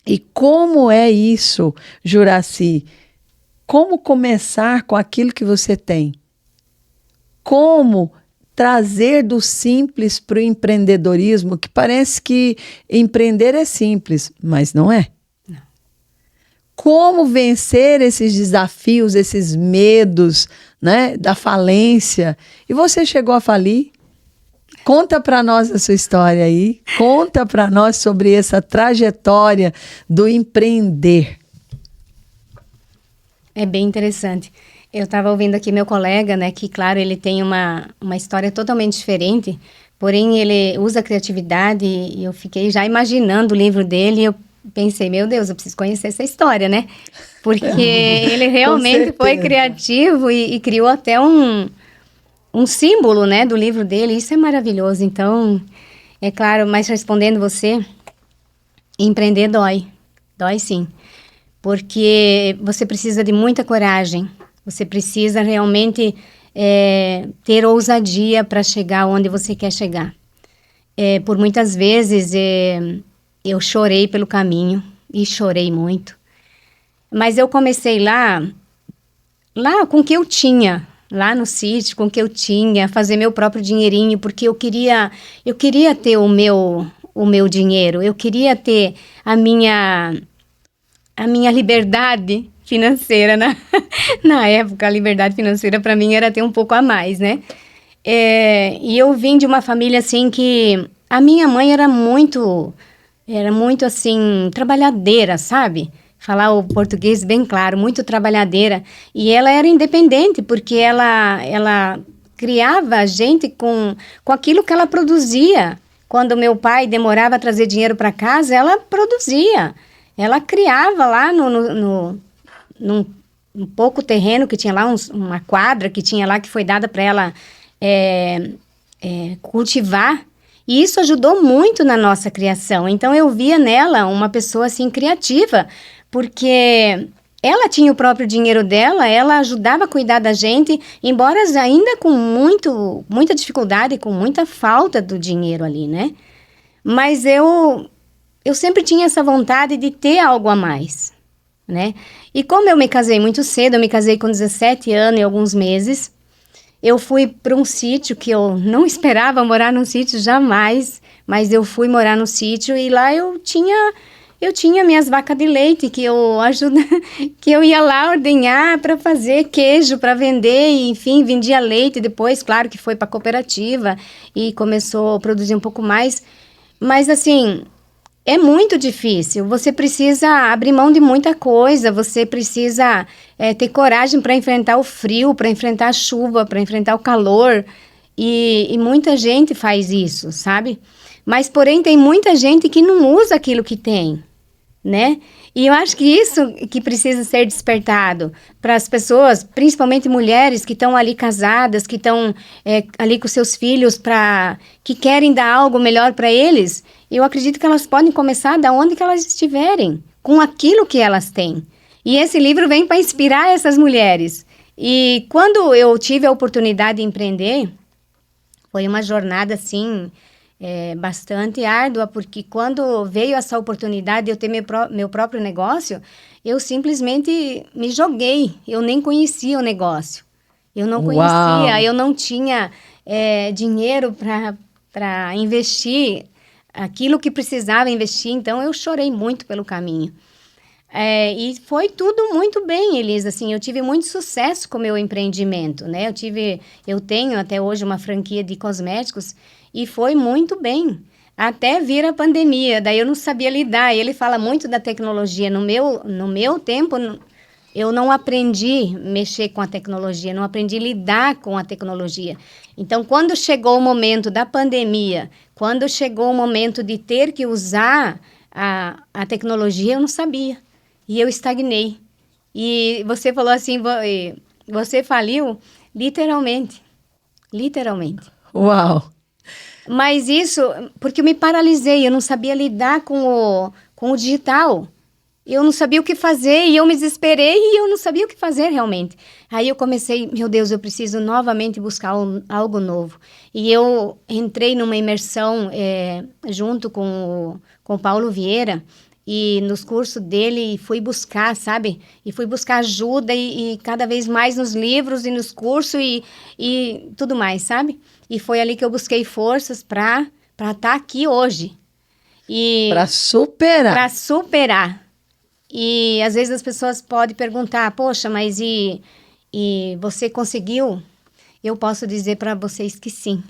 E como é isso, Juracy? Como começar com aquilo que você tem? Como trazer do simples para o empreendedorismo, que parece que empreender é simples, mas não é. Não. Como vencer esses desafios, esses medos, né, da falência? E você chegou a falir? Conta para nós a sua história aí. Conta para nós sobre essa trajetória do empreender. É bem interessante. Eu estava ouvindo aqui meu colega, né, que, claro, ele tem uma história totalmente diferente, porém ele usa a criatividade e eu fiquei já imaginando o livro dele e eu pensei, meu Deus, eu preciso conhecer essa história, né? Porque ele realmente foi criativo e criou até um símbolo, né, do livro dele. Isso é maravilhoso. Então, é claro, mas respondendo você, empreender dói. Dói sim. Porque você precisa de muita coragem, você precisa realmente ter ousadia para chegar onde você quer chegar. Por muitas vezes eu chorei pelo caminho, e chorei muito, mas eu comecei lá com o que eu tinha, lá no sítio, com o que eu tinha, fazer meu próprio dinheirinho, porque eu queria ter o meu dinheiro, eu queria ter a minha liberdade financeira, né? Na época, a liberdade financeira para mim era ter um pouco a mais, né? E eu vim de uma família, assim, que a minha mãe era muito, assim, trabalhadeira, sabe? Falar o português bem claro, muito trabalhadeira. E ela era independente, porque ela criava a gente com aquilo que ela produzia. Quando meu pai demorava a trazer dinheiro para casa, ela produzia. Ela criava lá num pouco terreno que tinha lá, uma quadra que tinha lá, que foi dada para ela cultivar. E isso ajudou muito na nossa criação. Então, eu via nela uma pessoa, assim, criativa, porque ela tinha o próprio dinheiro dela, ela ajudava a cuidar da gente, embora ainda com muita dificuldade, com muita falta do dinheiro ali, né? Mas eu sempre tinha essa vontade de ter algo a mais, né? E como eu me casei muito cedo, eu me casei com 17 anos e alguns meses, eu fui para um sítio que eu não esperava morar num sítio jamais, mas eu fui morar no sítio e lá eu tinha minhas vacas de leite que eu ia lá ordenhar para fazer queijo para vender, e, enfim, vendia leite. Depois, claro que foi para a cooperativa e começou a produzir um pouco mais, mas assim, é muito difícil. Você precisa abrir mão de muita coisa, você precisa ter coragem para enfrentar o frio, para enfrentar a chuva, para enfrentar o calor, e muita gente faz isso, sabe? Mas, porém, tem muita gente que não usa aquilo que tem, né? E eu acho que isso que precisa ser despertado para as pessoas, principalmente mulheres que estão ali casadas, que estão ali com seus filhos, que querem dar algo melhor para eles. Eu acredito que elas podem começar da onde que elas estiverem, com aquilo que elas têm. E esse livro vem para inspirar essas mulheres. E quando eu tive a oportunidade de empreender, foi uma jornada, assim, bastante árdua, porque quando veio essa oportunidade de eu ter meu próprio negócio, eu simplesmente me joguei. Eu nem conhecia o negócio. Eu não conhecia, eu não tinha dinheiro para investir aquilo que precisava investir, então eu chorei muito pelo caminho. E foi tudo muito bem, Elisa, assim, eu tive muito sucesso com o meu empreendimento, né? Eu tenho até hoje uma franquia de cosméticos e foi muito bem, até vir a pandemia, daí eu não sabia lidar. Ele fala muito da tecnologia, no meu tempo Eu não aprendi a mexer com a tecnologia, não aprendi a lidar com a tecnologia. Então, quando chegou o momento da pandemia, quando chegou o momento de ter que usar a tecnologia, eu não sabia. E eu estagnei. E você falou assim, você faliu literalmente. Literalmente. Uau! Mas isso, porque eu me paralisei, eu não sabia lidar com o digital. Eu não sabia o que fazer e eu me desesperei e eu não sabia o que fazer realmente. Aí eu comecei, meu Deus, eu preciso novamente buscar algo novo. E eu entrei numa imersão junto com o Paulo Vieira e nos cursos dele fui buscar, sabe? E fui buscar ajuda e cada vez mais nos livros e nos cursos e tudo mais, sabe? E foi ali que eu busquei forças para estar aqui hoje. Para superar. Para superar. E às vezes as pessoas podem perguntar, poxa, mas e você conseguiu? Eu posso dizer para vocês que sim.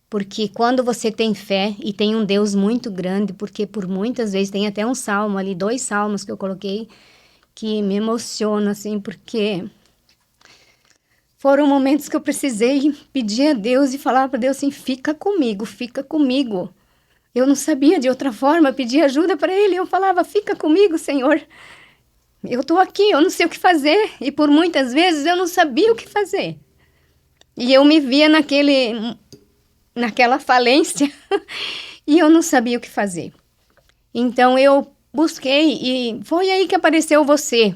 Porque quando você tem fé e tem um Deus muito grande, porque por muitas vezes tem até um salmo ali, 2 salmos que eu coloquei, que me emocionam, assim, porque foram momentos que eu precisei pedir a Deus e falar para Deus assim, fica comigo, fica comigo. Eu não sabia de outra forma, pedir ajuda para Ele. Eu falava, fica comigo, Senhor. Eu estou aqui, eu não sei o que fazer. E por muitas vezes eu não sabia o que fazer. E eu me via naquela falência e eu não sabia o que fazer. Então eu busquei e foi aí que apareceu você.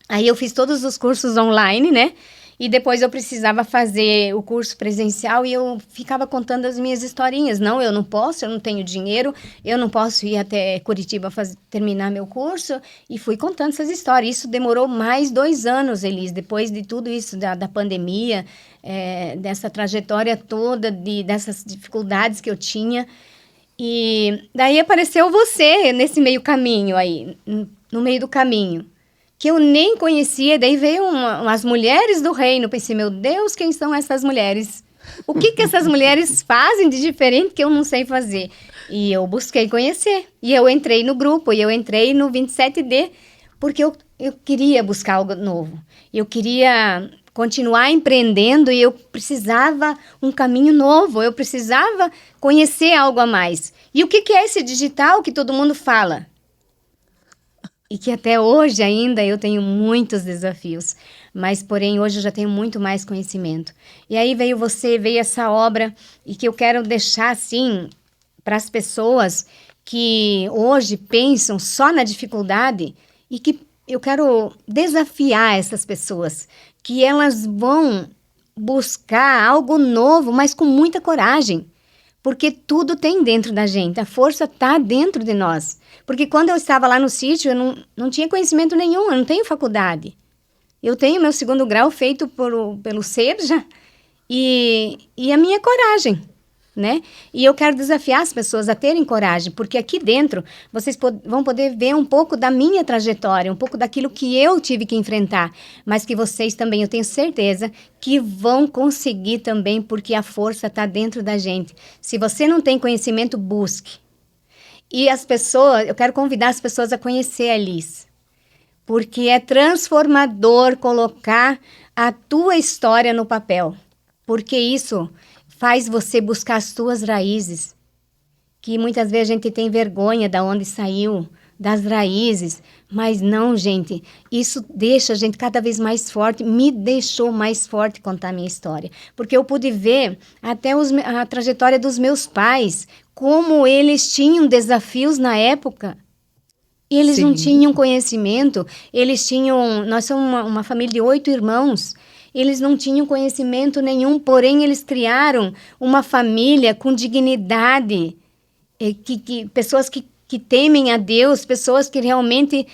Aí eu fiz todos os cursos online, né? E depois eu precisava fazer o curso presencial e eu ficava contando as minhas historinhas. Não, eu não posso, eu não tenho dinheiro, eu não posso ir até Curitiba terminar meu curso. E fui contando essas histórias. Isso demorou mais 2 anos, Elis, depois de tudo isso da pandemia, dessa trajetória toda, dessas dificuldades que eu tinha. E daí apareceu você nesse meio caminho aí, no meio do caminho, que eu nem conhecia, daí veio umas mulheres do reino, pensei, meu Deus, quem são essas mulheres? O que essas mulheres fazem de diferente que eu não sei fazer? E eu busquei conhecer, e eu entrei no grupo, e eu entrei no 27D, porque eu queria buscar algo novo, eu queria continuar empreendendo e eu precisava um caminho novo, eu precisava conhecer algo a mais. E o que é esse digital que todo mundo fala? E que até hoje ainda eu tenho muitos desafios, mas porém hoje eu já tenho muito mais conhecimento. E aí veio essa obra e que eu quero deixar assim para as pessoas que hoje pensam só na dificuldade e que eu quero desafiar essas pessoas, que elas vão buscar algo novo, mas com muita coragem. Porque tudo tem dentro da gente, a força está dentro de nós. Porque quando eu estava lá no sítio, eu não tinha conhecimento nenhum, eu não tenho faculdade. Eu tenho meu 2º grau feito pelo SEBJA e a minha coragem, né? E eu quero desafiar as pessoas a terem coragem, porque aqui dentro vocês vão poder ver um pouco da minha trajetória, um pouco daquilo que eu tive que enfrentar, mas que vocês também, eu tenho certeza, que vão conseguir também, porque a força está dentro da gente. Se você não tem conhecimento, busque. E as pessoas, eu quero convidar as pessoas a conhecer a Liz, porque é transformador colocar a tua história no papel, porque isso faz você buscar as tuas raízes, que muitas vezes a gente tem vergonha de onde saiu, das raízes, mas não, gente, isso deixa a gente cada vez mais forte, me deixou mais forte contar a minha história, porque eu pude ver até a trajetória dos meus pais, como eles tinham desafios na época. Eles Sim. não tinham conhecimento, nós somos uma família de 8 irmãos, eles não tinham conhecimento nenhum, porém eles criaram uma família com dignidade, pessoas que temem a Deus, pessoas que realmente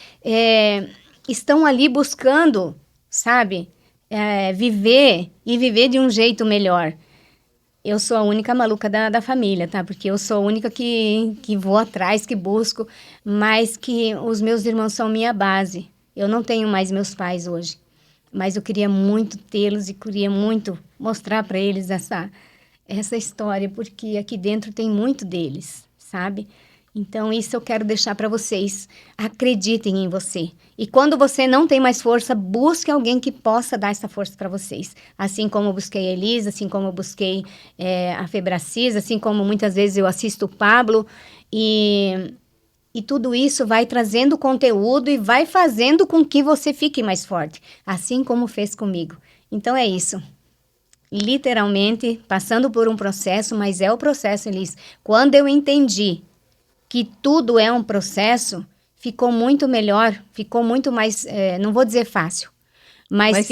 estão ali buscando, sabe, viver e viver de um jeito melhor. Eu sou a única maluca da família, tá? Porque eu sou a única que vou atrás, que busco, mas que os meus irmãos são minha base. Eu não tenho mais meus pais hoje, mas eu queria muito tê-los e queria muito mostrar para eles essa história, porque aqui dentro tem muito deles, sabe? Então, isso eu quero deixar para vocês. Acreditem em você. E quando você não tem mais força, busque alguém que possa dar essa força para vocês. Assim como eu busquei a Elisa, assim como eu busquei a Febracis, assim como muitas vezes eu assisto o Pablo. E tudo isso vai trazendo conteúdo e vai fazendo com que você fique mais forte. Assim como fez comigo. Então, é isso. Literalmente, passando por um processo, mas é o processo, Elis. Quando eu entendi que tudo é um processo, ficou muito melhor, ficou muito mais, não vou dizer fácil, mas Mais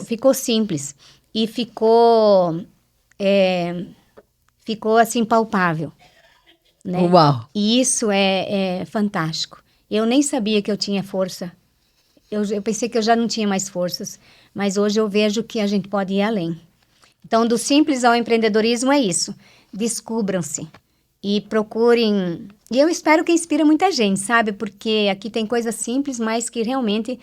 ficou simples e ficou assim palpável, né? Uau! E isso é fantástico. Eu nem sabia que eu tinha força. Eu pensei que eu já não tinha mais forças, mas hoje eu vejo que a gente pode ir além. Então, do simples ao empreendedorismo é isso. Descubram-se e procurem. E eu espero que inspire muita gente, sabe? Porque aqui tem coisas simples, mas que realmente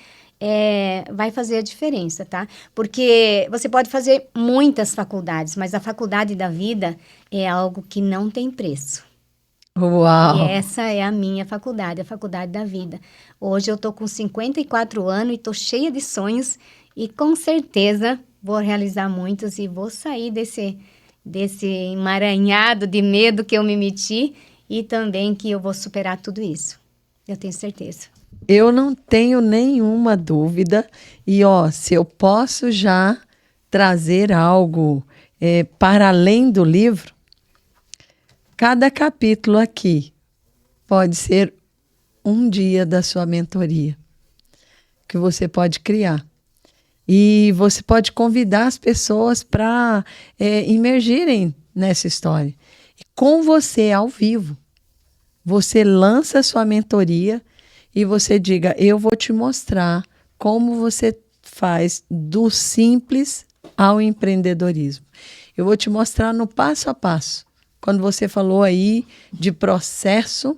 vai fazer a diferença, tá? Porque você pode fazer muitas faculdades, mas a faculdade da vida é algo que não tem preço. E Uau! essa é a minha faculdade, a faculdade da vida. Hoje eu tô com 54 anos e tô cheia de sonhos e com certeza vou realizar muitos e vou sair desse emaranhado de medo que eu me meti e também que eu vou superar tudo isso. Eu tenho certeza. Eu não tenho nenhuma dúvida. E, ó, se eu posso já trazer algo para além do livro, cada capítulo aqui pode ser um dia da sua mentoria que você pode criar. E você pode convidar as pessoas para imergirem nessa história. E com você, ao vivo, você lança a sua mentoria e você diga, eu vou te mostrar como você faz do simples ao empreendedorismo. Eu vou te mostrar no passo a passo. Quando você falou aí de processo,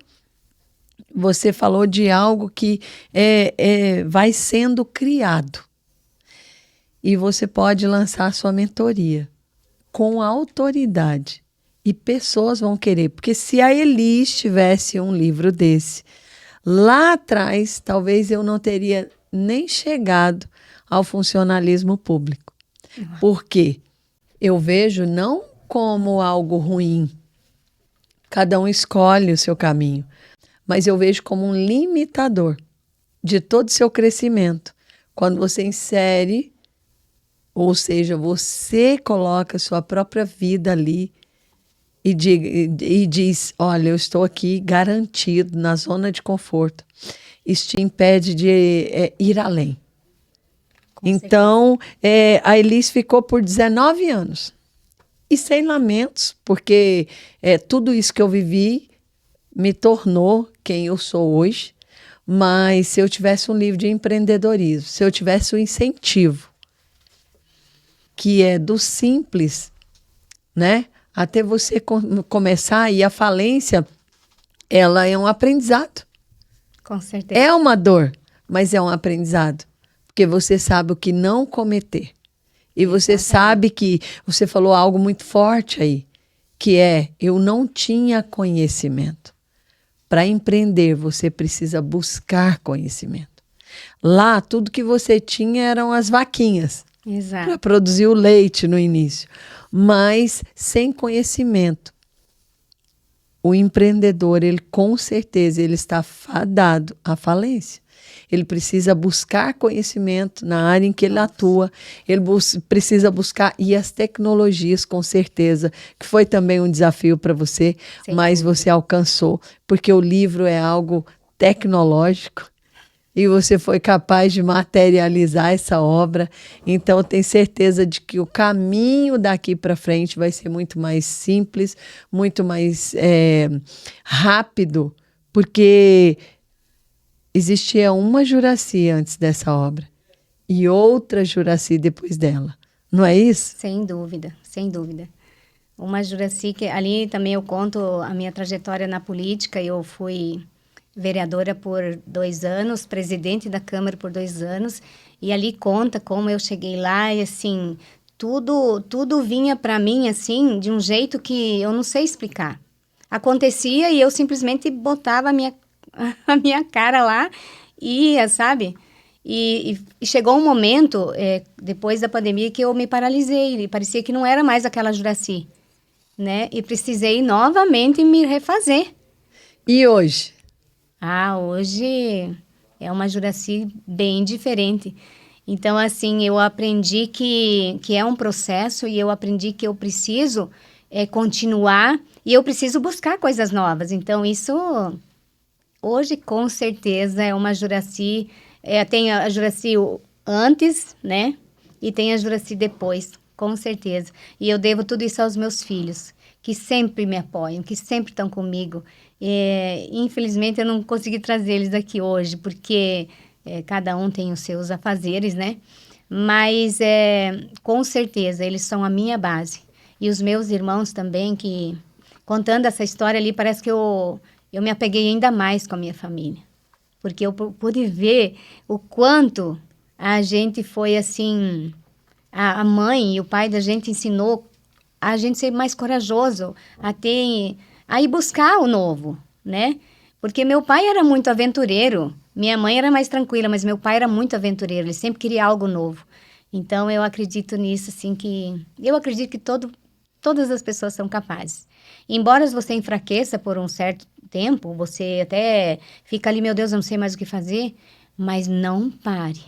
você falou de algo que vai sendo criado. E você pode lançar a sua mentoria com autoridade. E pessoas vão querer. Porque se a Elis tivesse um livro desse, lá atrás, talvez eu não teria nem chegado ao funcionalismo público. Porque eu vejo não como algo ruim. Cada um escolhe o seu caminho. Mas eu vejo como um limitador de todo o seu crescimento. Quando você insere, ou seja, você coloca a sua própria vida ali e diz, olha, eu estou aqui garantido na zona de conforto. Isso te impede de ir além. Então, a Elis ficou por 19 anos. E sem lamentos, porque tudo isso que eu vivi me tornou quem eu sou hoje. Mas se eu tivesse um livro de empreendedorismo, se eu tivesse um incentivo, que é do simples, né? Até você começar, e a falência, ela é um aprendizado. Com certeza. É uma dor, mas é um aprendizado. Porque você sabe o que não cometer. E você sabe que, você falou algo muito forte aí, que eu não tinha conhecimento. Para empreender, você precisa buscar conhecimento. Lá, tudo que você tinha eram as vaquinhas. Para produzir o leite no início. Mas sem conhecimento. O empreendedor, ele com certeza, ele está fadado à falência. Ele precisa buscar conhecimento na área em que ele atua. Ele precisa buscar, e as tecnologias, com certeza, que foi também um desafio para você, mas você alcançou, porque o livro é algo tecnológico. E você foi capaz de materializar essa obra. Então, eu tenho certeza de que o caminho daqui para frente vai ser muito mais simples, muito mais rápido, porque existia uma Juracy antes dessa obra e outra Juracy depois dela. Não é isso? Sem dúvida, sem dúvida. Uma Juracy que ali também eu conto a minha trajetória na política. Eu fui vereadora por 2 anos, presidente da Câmara por 2 anos, e ali conta como eu cheguei lá e assim, tudo vinha para mim assim, de um jeito que eu não sei explicar. acontecia e eu simplesmente botava a minha cara lá e ia, sabe? E chegou um momento, depois da pandemia, que eu me paralisei. E parecia que não era mais aquela Juracy, né? E precisei novamente me refazer. E hoje? Hoje é uma Juracy bem diferente. Então, assim, eu aprendi que é um processo e eu aprendi que eu preciso continuar e eu preciso buscar coisas novas. Então, isso, hoje, com certeza, é uma Juracy. Tem a Juracy antes, né? E tem a Juracy depois, com certeza. E eu devo tudo isso aos meus filhos, que sempre me apoiam, que sempre estão comigo. Infelizmente, eu não consegui trazer eles aqui hoje, porque cada um tem os seus afazeres, né? Mas, com certeza, eles são a minha base. E os meus irmãos também, que, contando essa história ali, parece que eu me apeguei ainda mais com a minha família. Porque eu pude ver o quanto a gente foi, assim... A mãe e o pai da gente ensinou a gente ser mais corajoso, a ir buscar o novo, né? Porque meu pai era muito aventureiro, minha mãe era mais tranquila, mas meu pai era muito aventureiro, ele sempre queria algo novo. Então, eu acredito nisso, assim, eu acredito que todas as pessoas são capazes. Embora você enfraqueça por um certo tempo, você até fica ali, meu Deus, eu não sei mais o que fazer, mas não pare.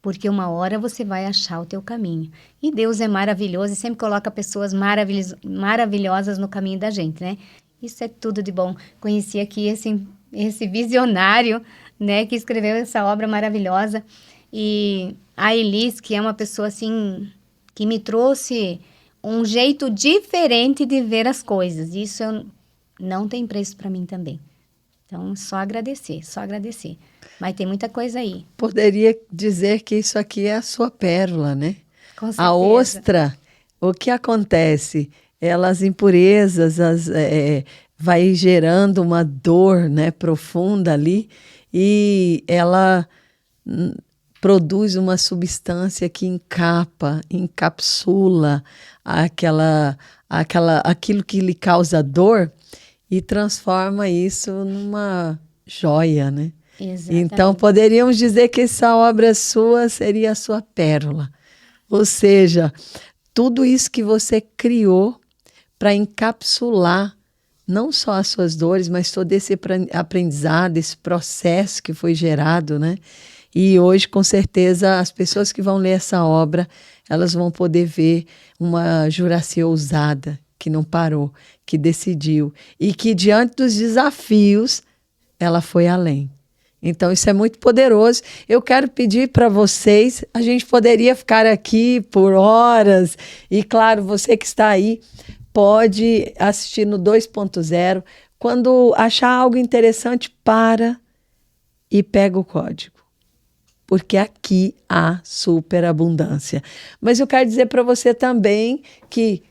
Porque uma hora você vai achar o teu caminho. E Deus é maravilhoso e sempre coloca pessoas maravilhosas no caminho da gente, né? Isso é tudo de bom. Conheci aqui esse visionário, né, que escreveu essa obra maravilhosa. E a Elis, que é uma pessoa, assim, que me trouxe um jeito diferente de ver as coisas. Isso não tem preço para mim também. Então, só agradecer, só agradecer. Mas tem muita coisa aí. Poderia dizer que isso aqui é a sua pérola, né? Com certeza. A ostra, o que acontece? As impurezas, vai gerando uma dor, né, profunda ali, e ela produz uma substância que encapsula aquilo que lhe causa dor e transforma isso numa joia, né? Exatamente. Então, poderíamos dizer que essa obra sua seria a sua pérola. Ou seja, tudo isso que você criou para encapsular não só as suas dores, mas todo esse aprendizado, esse processo que foi gerado, né? E hoje, com certeza, as pessoas que vão ler essa obra, elas vão poder ver uma Juracy ousada, que não parou, que decidiu e que, diante dos desafios, ela foi além. Então, isso é muito poderoso. Eu quero pedir para vocês, a gente poderia ficar aqui por horas, e claro, você que está aí pode assistir no 2.0. Quando achar algo interessante, para e pega o código. Porque aqui há superabundância. Mas eu quero dizer para você também que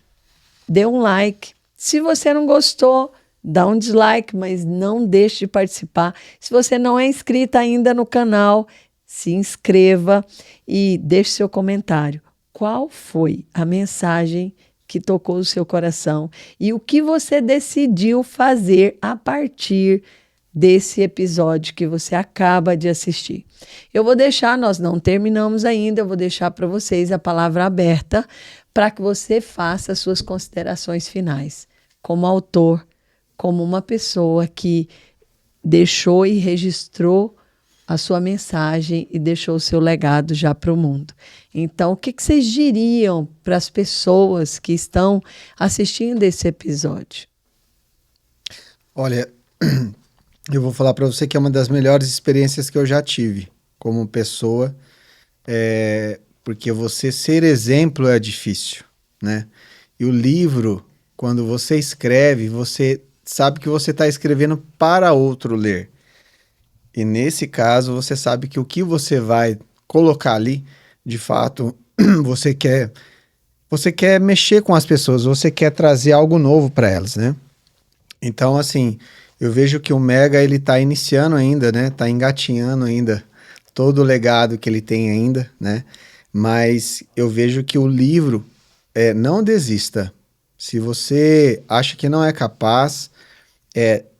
dê um like. Se você não gostou, dá um dislike, mas não deixe de participar. Se você não é inscrita ainda no canal, se inscreva e deixe seu comentário. Qual foi a mensagem que tocou o seu coração e o que você decidiu fazer a partir desse episódio que você acaba de assistir? Eu vou deixar, nós não terminamos ainda, eu vou deixar para vocês a palavra aberta para que você faça as suas considerações finais, como autor, como uma pessoa que deixou e registrou a sua mensagem e deixou o seu legado já para o mundo. Então, o que vocês diriam para as pessoas que estão assistindo esse episódio? Olha, eu vou falar para você que é uma das melhores experiências que eu já tive como pessoa, porque você ser exemplo é difícil, né? E o livro, quando você escreve, você sabe que você está escrevendo para outro ler. E nesse caso, você sabe que o que você vai colocar ali, de fato, você quer mexer com as pessoas, você quer trazer algo novo para elas, né? Então, assim, eu vejo que o Mega, ele tá iniciando ainda, né? Tá engatinhando ainda todo o legado que ele tem ainda, né? Mas eu vejo que o livro, não desista. Se você acha que não é capaz,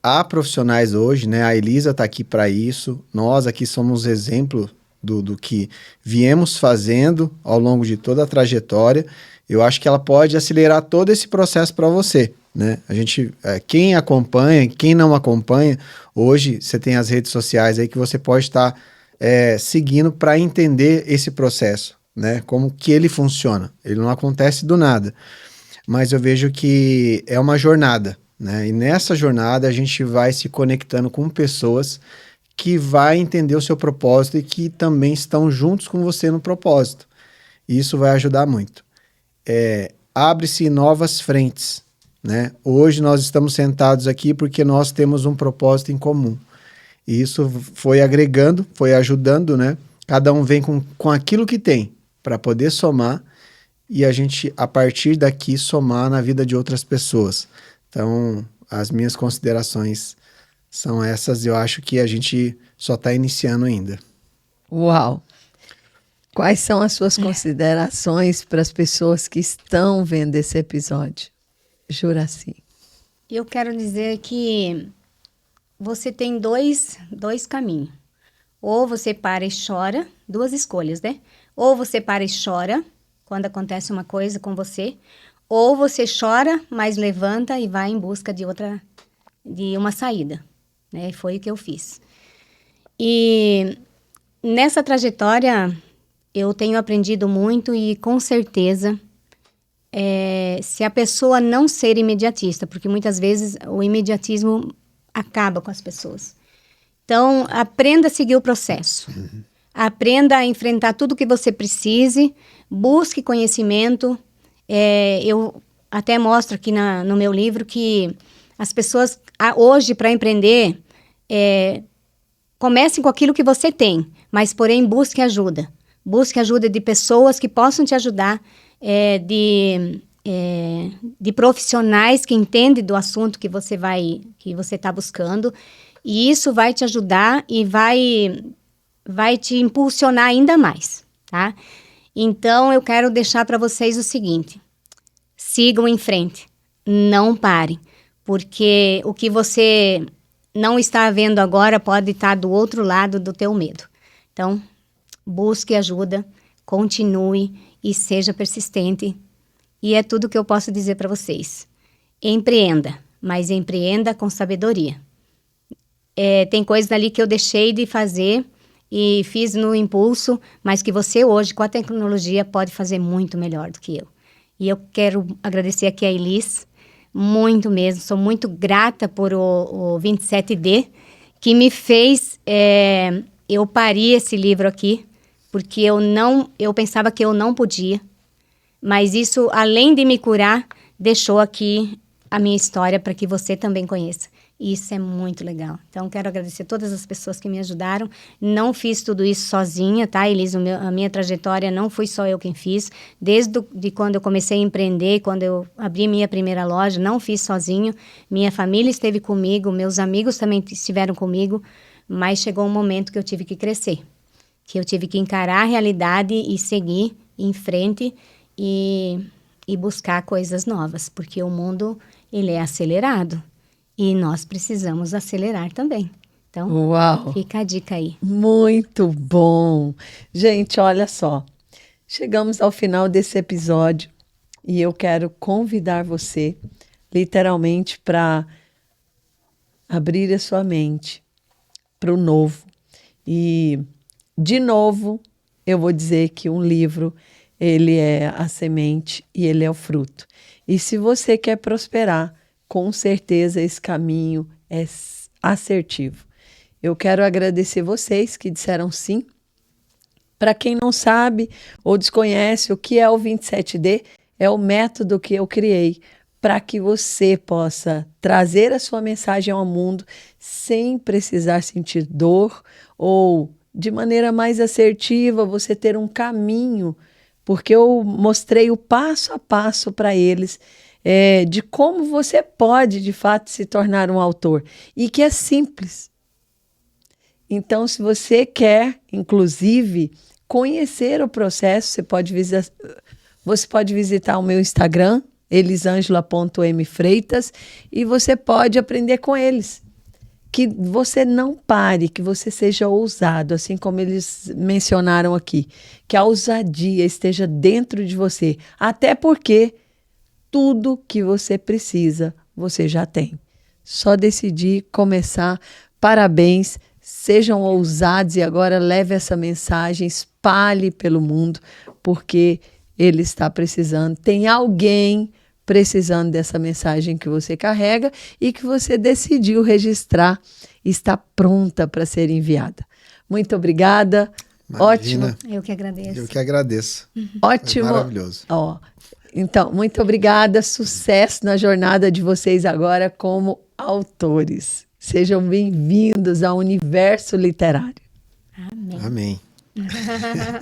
há profissionais hoje, né? A Elisa está aqui para isso. Nós aqui somos exemplo do que viemos fazendo ao longo de toda a trajetória. Eu acho que ela pode acelerar todo esse processo para você, né? A gente, quem acompanha, quem não acompanha, hoje você tem as redes sociais aí que você pode estar seguindo para entender esse processo, né? Como que ele funciona. Ele não acontece do nada, mas eu vejo que é uma jornada, né? E nessa jornada a gente vai se conectando com pessoas que vai entender o seu propósito e que também estão juntos com você no propósito. E isso vai ajudar muito. Abre-se novas frentes, né? Hoje nós estamos sentados aqui porque nós temos um propósito em comum. E isso foi agregando, foi ajudando, né? Cada um vem com aquilo que tem para poder somar e a gente, a partir daqui, somar na vida de outras pessoas. Então, as minhas considerações são essas. Eu acho que a gente só está iniciando ainda. Uau! Quais são as suas considerações para as pessoas que estão vendo esse episódio? Juraci. Eu quero dizer que você tem dois caminhos. Ou você para e chora, duas escolhas, né? Ou você para e chora quando acontece uma coisa com você, ou você chora, mas levanta e vai em busca de uma saída, né? Foi o que eu fiz. E nessa trajetória eu tenho aprendido muito e com certeza se a pessoa não ser imediatista, porque muitas vezes o imediatismo acaba com as pessoas. Então, aprenda a seguir o processo. Aprenda a enfrentar tudo que você precise, busque conhecimento. Eu até mostro aqui no meu livro que as pessoas, hoje, para empreender, comecem com aquilo que você tem, mas, porém, busque ajuda. Busque ajuda de pessoas que possam te ajudar, de profissionais que entendem do assunto que você está buscando. E isso vai te ajudar e vai te impulsionar ainda mais, tá? Então, eu quero deixar para vocês o seguinte: sigam em frente, não parem, porque o que você não está vendo agora pode estar do outro lado do teu medo. Então, busque ajuda, continue e seja persistente. E é tudo que eu posso dizer para vocês. Empreenda, mas empreenda com sabedoria. Tem coisas ali que eu deixei de fazer e fiz no impulso, mas que você hoje, com a tecnologia, pode fazer muito melhor do que eu. E eu quero agradecer aqui a Elis, muito mesmo. Sou muito grata por o 27D, que me fez eu parir esse livro aqui, porque eu pensava que eu não podia. Mas isso, além de me curar, deixou aqui a minha história para que você também conheça. E isso é muito legal. Então, quero agradecer a todas as pessoas que me ajudaram. Não fiz tudo isso sozinha, tá, Elis? A minha trajetória não fui só eu quem fiz. Desde quando eu comecei a empreender, quando eu abri minha primeira loja, não fiz sozinho. Minha família esteve comigo, meus amigos também estiveram comigo. Mas chegou um momento que eu tive que crescer. Que eu tive que encarar a realidade e seguir em frente e buscar coisas novas. Porque o mundo, ele é acelerado. E nós precisamos acelerar também. Então, Uau! Fica a dica aí. Muito bom! Gente, olha só. Chegamos ao final desse episódio e eu quero convidar você, literalmente, para abrir a sua mente para o novo. E, de novo, eu vou dizer que um livro, ele é a semente e ele é o fruto. E se você quer prosperar, com certeza esse caminho é assertivo. Eu quero agradecer vocês que disseram sim. Para quem não sabe ou desconhece o que é o 27D, é o método que eu criei para que você possa trazer a sua mensagem ao mundo sem precisar sentir dor ou, de maneira mais assertiva, você ter um caminho, porque eu mostrei o passo a passo para eles de como você pode, de fato, se tornar um autor e que é simples. Então, se você quer, inclusive, conhecer o processo, você pode visitar o meu Instagram, elisangela.mfreitas, e você pode aprender com eles. Que você não pare, que você seja ousado, assim como eles mencionaram aqui. Que a ousadia esteja dentro de você. Até porque tudo que você precisa, você já tem. Só decidir começar. Parabéns, sejam ousados e agora leve essa mensagem, espalhe pelo mundo, porque ele está precisando. Tem alguém precisando dessa mensagem que você carrega e que você decidiu registrar, está pronta para ser enviada. Muito obrigada. Imagina. Ótimo. Eu que agradeço. Eu que agradeço. Ótimo. Foi maravilhoso. Ó, então, muito obrigada. Sucesso na jornada de vocês agora como autores. Sejam bem-vindos ao universo literário. Amém. Amém.